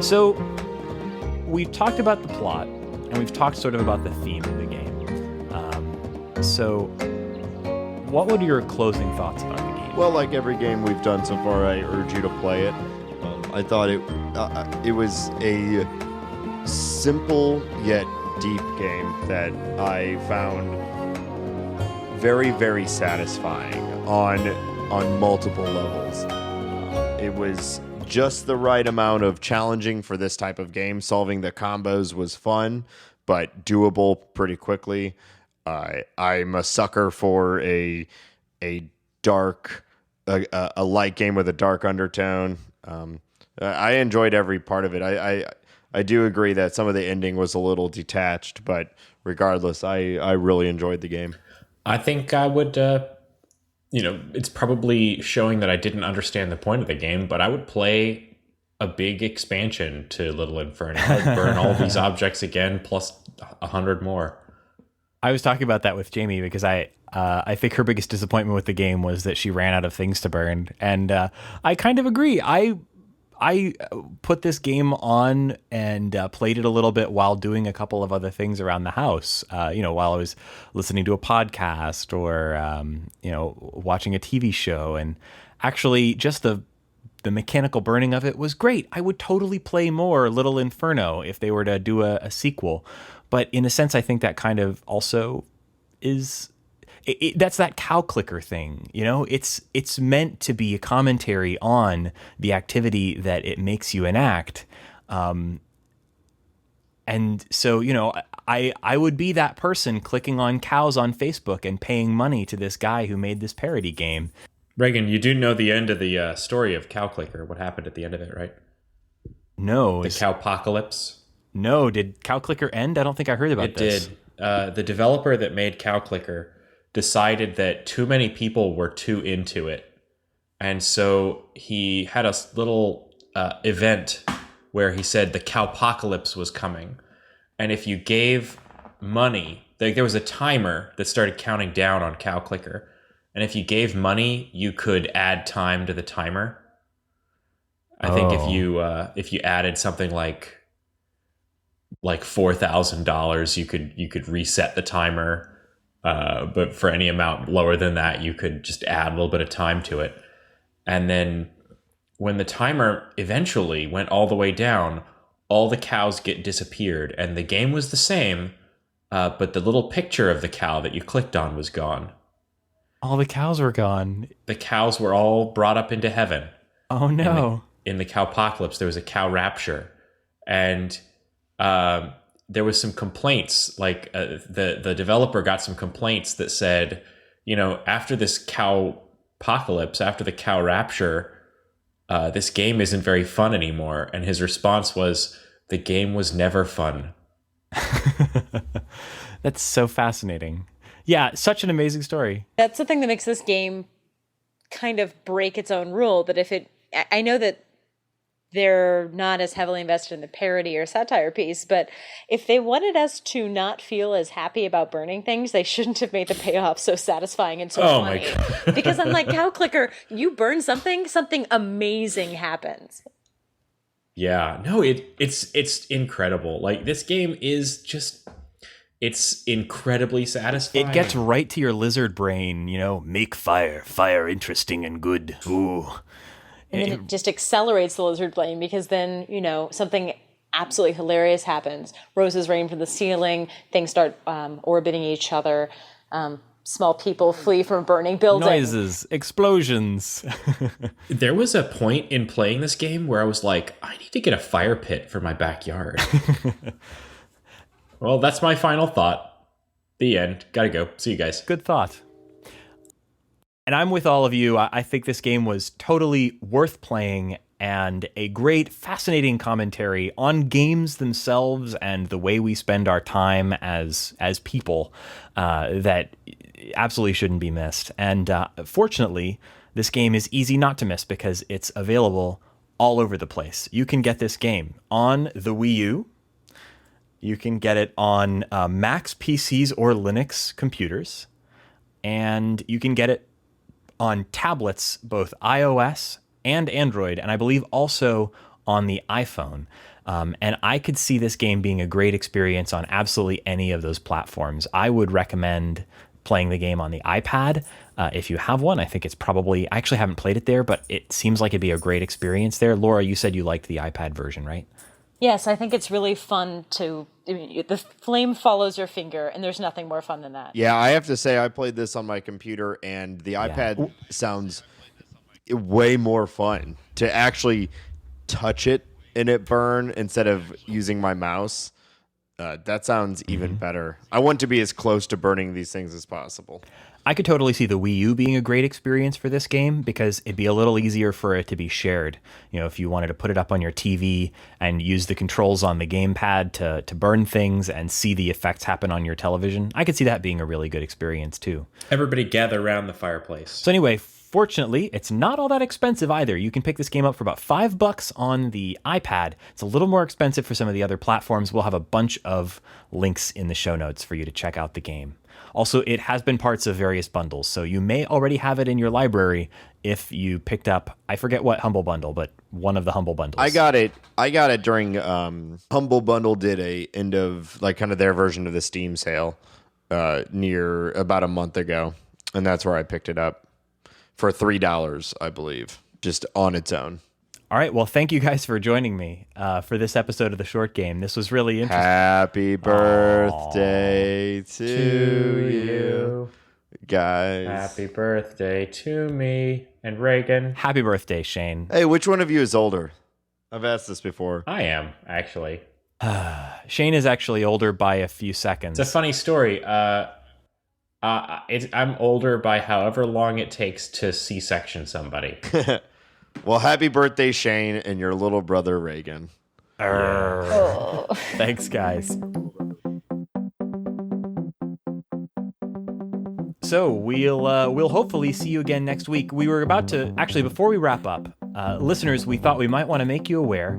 A: So we've talked about the plot, and we've talked sort of about the theme of the game. So what would your closing thoughts about the game?
B: Well, like every game we've done so far, I urge you to play it. I thought it was a simple yet deep game that I found very, very satisfying on multiple levels. It was just the right amount of challenging for this type of game. Solving the combos was fun, but doable pretty quickly. I'm a sucker for a dark, a light game with a dark undertone. I enjoyed every part of it. I do agree that some of the ending was a little detached, but regardless, I really enjoyed the game.
C: I think I would, it's probably showing that I didn't understand the point of the game, but I would play a big expansion to Little Inferno. I'd burn all these objects again, plus 100 more.
A: I was talking about that with Jamie because I think her biggest disappointment with the game was that she ran out of things to burn, and I kind of agree. I put this game on and played it a little bit while doing a couple of other things around the house. While I was listening to a podcast or watching a TV show, and actually just the the mechanical burning of it was great. I would totally play more Little Inferno if they were to do a sequel. But in a sense, I think that kind of also is that's that cow clicker thing, you know. It's meant to be a commentary on the activity that it makes you enact, and so, you know, I would be that person clicking on cows on Facebook and paying money to this guy who made this parody game.
C: Reagan, you do know the end of the story of Cow Clicker. What happened at the end of it, right?
A: No,
C: The cowpocalypse.
A: no, did Cow Clicker end? I don't think I heard about this.
C: It did. The developer that made Cow Clicker decided that too many people were too into it. And so he had a little event where he said the cowpocalypse was coming. And if you gave money, like there was a timer that started counting down on Cow Clicker. And if you gave money, you could add time to the timer. I think if you added something like $4,000, you could reset the timer. But for any amount lower than that, you could just add a little bit of time to it. And then when the timer eventually went all the way down, all the cows disappeared, and the game was the same, but the little picture of the cow that you clicked on was gone.
A: All the cows were gone.
C: The cows were all brought up into heaven.
A: Oh no.
C: In the cowpocalypse, there was a cow rapture. And there was some complaints, like the developer got some complaints that said, you know, after this cowpocalypse, after the cow rapture, this game isn't very fun anymore. And his response was, the game was never fun.
A: That's so fascinating. Yeah, such an amazing story.
D: That's the thing that makes this game kind of break its own rule. That if it, I know that they're not as heavily invested in the parody or satire piece, but if they wanted us to not feel as happy about burning things, they shouldn't have made the payoff so satisfying and so funny.
C: My God.
D: Because unlike Cow Clicker, you burn something amazing happens.
C: Yeah, no, it's incredible. Like, this game is just, it's incredibly satisfying.
A: It gets right to your lizard brain, you know, make fire interesting and good. Ooh.
D: And then it just accelerates the lizard brain, because then, you know, something absolutely hilarious happens. Roses rain from the ceiling, things start orbiting each other, small people flee from a burning building.
A: Noises, explosions.
C: There was a point in playing this game where I was like, I need to get a fire pit for my backyard. Well, that's my final thought. The end. Gotta go. See you guys.
A: Good thought. And I'm with all of you. I think this game was totally worth playing and a great, fascinating commentary on games themselves and the way we spend our time as people that absolutely shouldn't be missed. And fortunately, this game is easy not to miss because it's available all over the place. You can get this game on the Wii U. You can get it on Macs, PCs, or Linux computers. And you can get it on tablets, both iOS and Android, and I believe also on the iPhone. And I could see this game being a great experience on absolutely any of those platforms. I would recommend playing the game on the iPad. If you have one, I think it's probably, I actually haven't played it there, but it seems like it'd be a great experience there. Laura, you said you liked the iPad version, right?
D: Yes, I think it's really fun to, I mean, the flame follows your finger, and there's nothing more fun than that.
B: Yeah, I have to say I played this on my computer, and the iPad sounds way more fun to actually touch it and it burn instead of using my mouse. That sounds even better. I want to be as close to burning these things as possible.
A: I could totally see the Wii U being a great experience for this game because it'd be a little easier for it to be shared. You know, if you wanted to put it up on your TV and use the controls on the gamepad to burn things and see the effects happen on your television, I could see that being a really good experience too.
C: Everybody gather around the fireplace.
A: So anyway, fortunately, it's not all that expensive either. You can pick this game up for about $5 on the iPad. It's a little more expensive for some of the other platforms. We'll have a bunch of links in the show notes for you to check out the game. Also, it has been parts of various bundles, so you may already have it in your library if you picked up, I forget what Humble Bundle, but one of the Humble Bundles.
B: I got it during Humble Bundle did a end of like kind of their version of the Steam sale near about a month ago, and that's where I picked it up for $3, I believe, just on its own.
A: All right. Well, thank you guys for joining me for this episode of The Short Game. This was really interesting.
B: Happy birthday to you, guys.
C: Happy birthday to me and Reagan.
A: Happy birthday, Shane.
B: Hey, which one of you is older? I've asked this before.
C: I am, actually.
A: Shane is actually older by a few seconds.
C: It's a funny story. I'm older by however long it takes to C-section somebody.
B: Well, happy birthday, Shane, and your little brother, Reagan.
A: Thanks, guys. So we'll hopefully see you again next week. We were about to, actually, before we wrap up, listeners, we thought we might want to make you aware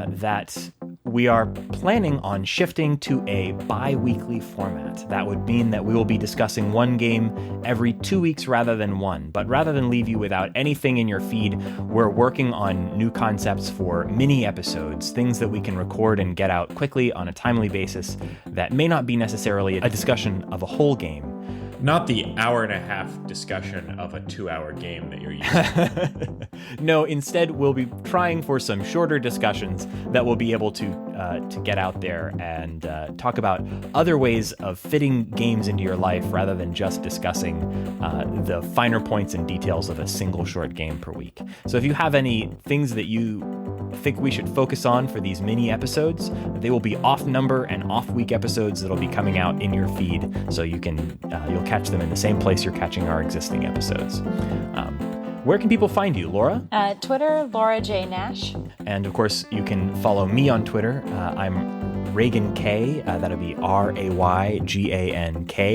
A: that we are planning on shifting to a bi-weekly format. That would mean that we will be discussing one game every 2 weeks rather than one. But rather than leave you without anything in your feed, we're working on new concepts for mini episodes, things that we can record and get out quickly on a timely basis that may not be necessarily a discussion of a whole game.
C: Not the hour-and-a-half discussion of a 2-hour game that you're using.
A: No, instead, we'll be trying for some shorter discussions that we'll be able to get out there and talk about other ways of fitting games into your life rather than just discussing the finer points and details of a single short game per week. So if you have any things that you think we should focus on for these mini episodes, they will be off-number and off-week episodes that'll be coming out in your feed, so you can you'll catch them in the same place you're catching our existing episodes. Where can people find you, Laura?
D: Twitter, Laura J. Nash.
A: And of course, you can follow me on Twitter. I'm Reagan K. That'll be RAYGANK.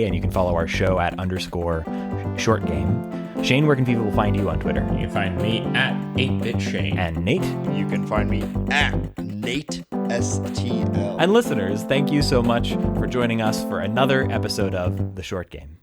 A: And you can follow our show at _short game. Shane, where can people find you on Twitter?
C: You can find me at 8-Bit Shane.
A: And Nate?
B: You can find me at Nate STL.
A: And listeners, thank you so much for joining us for another episode of The Short Game.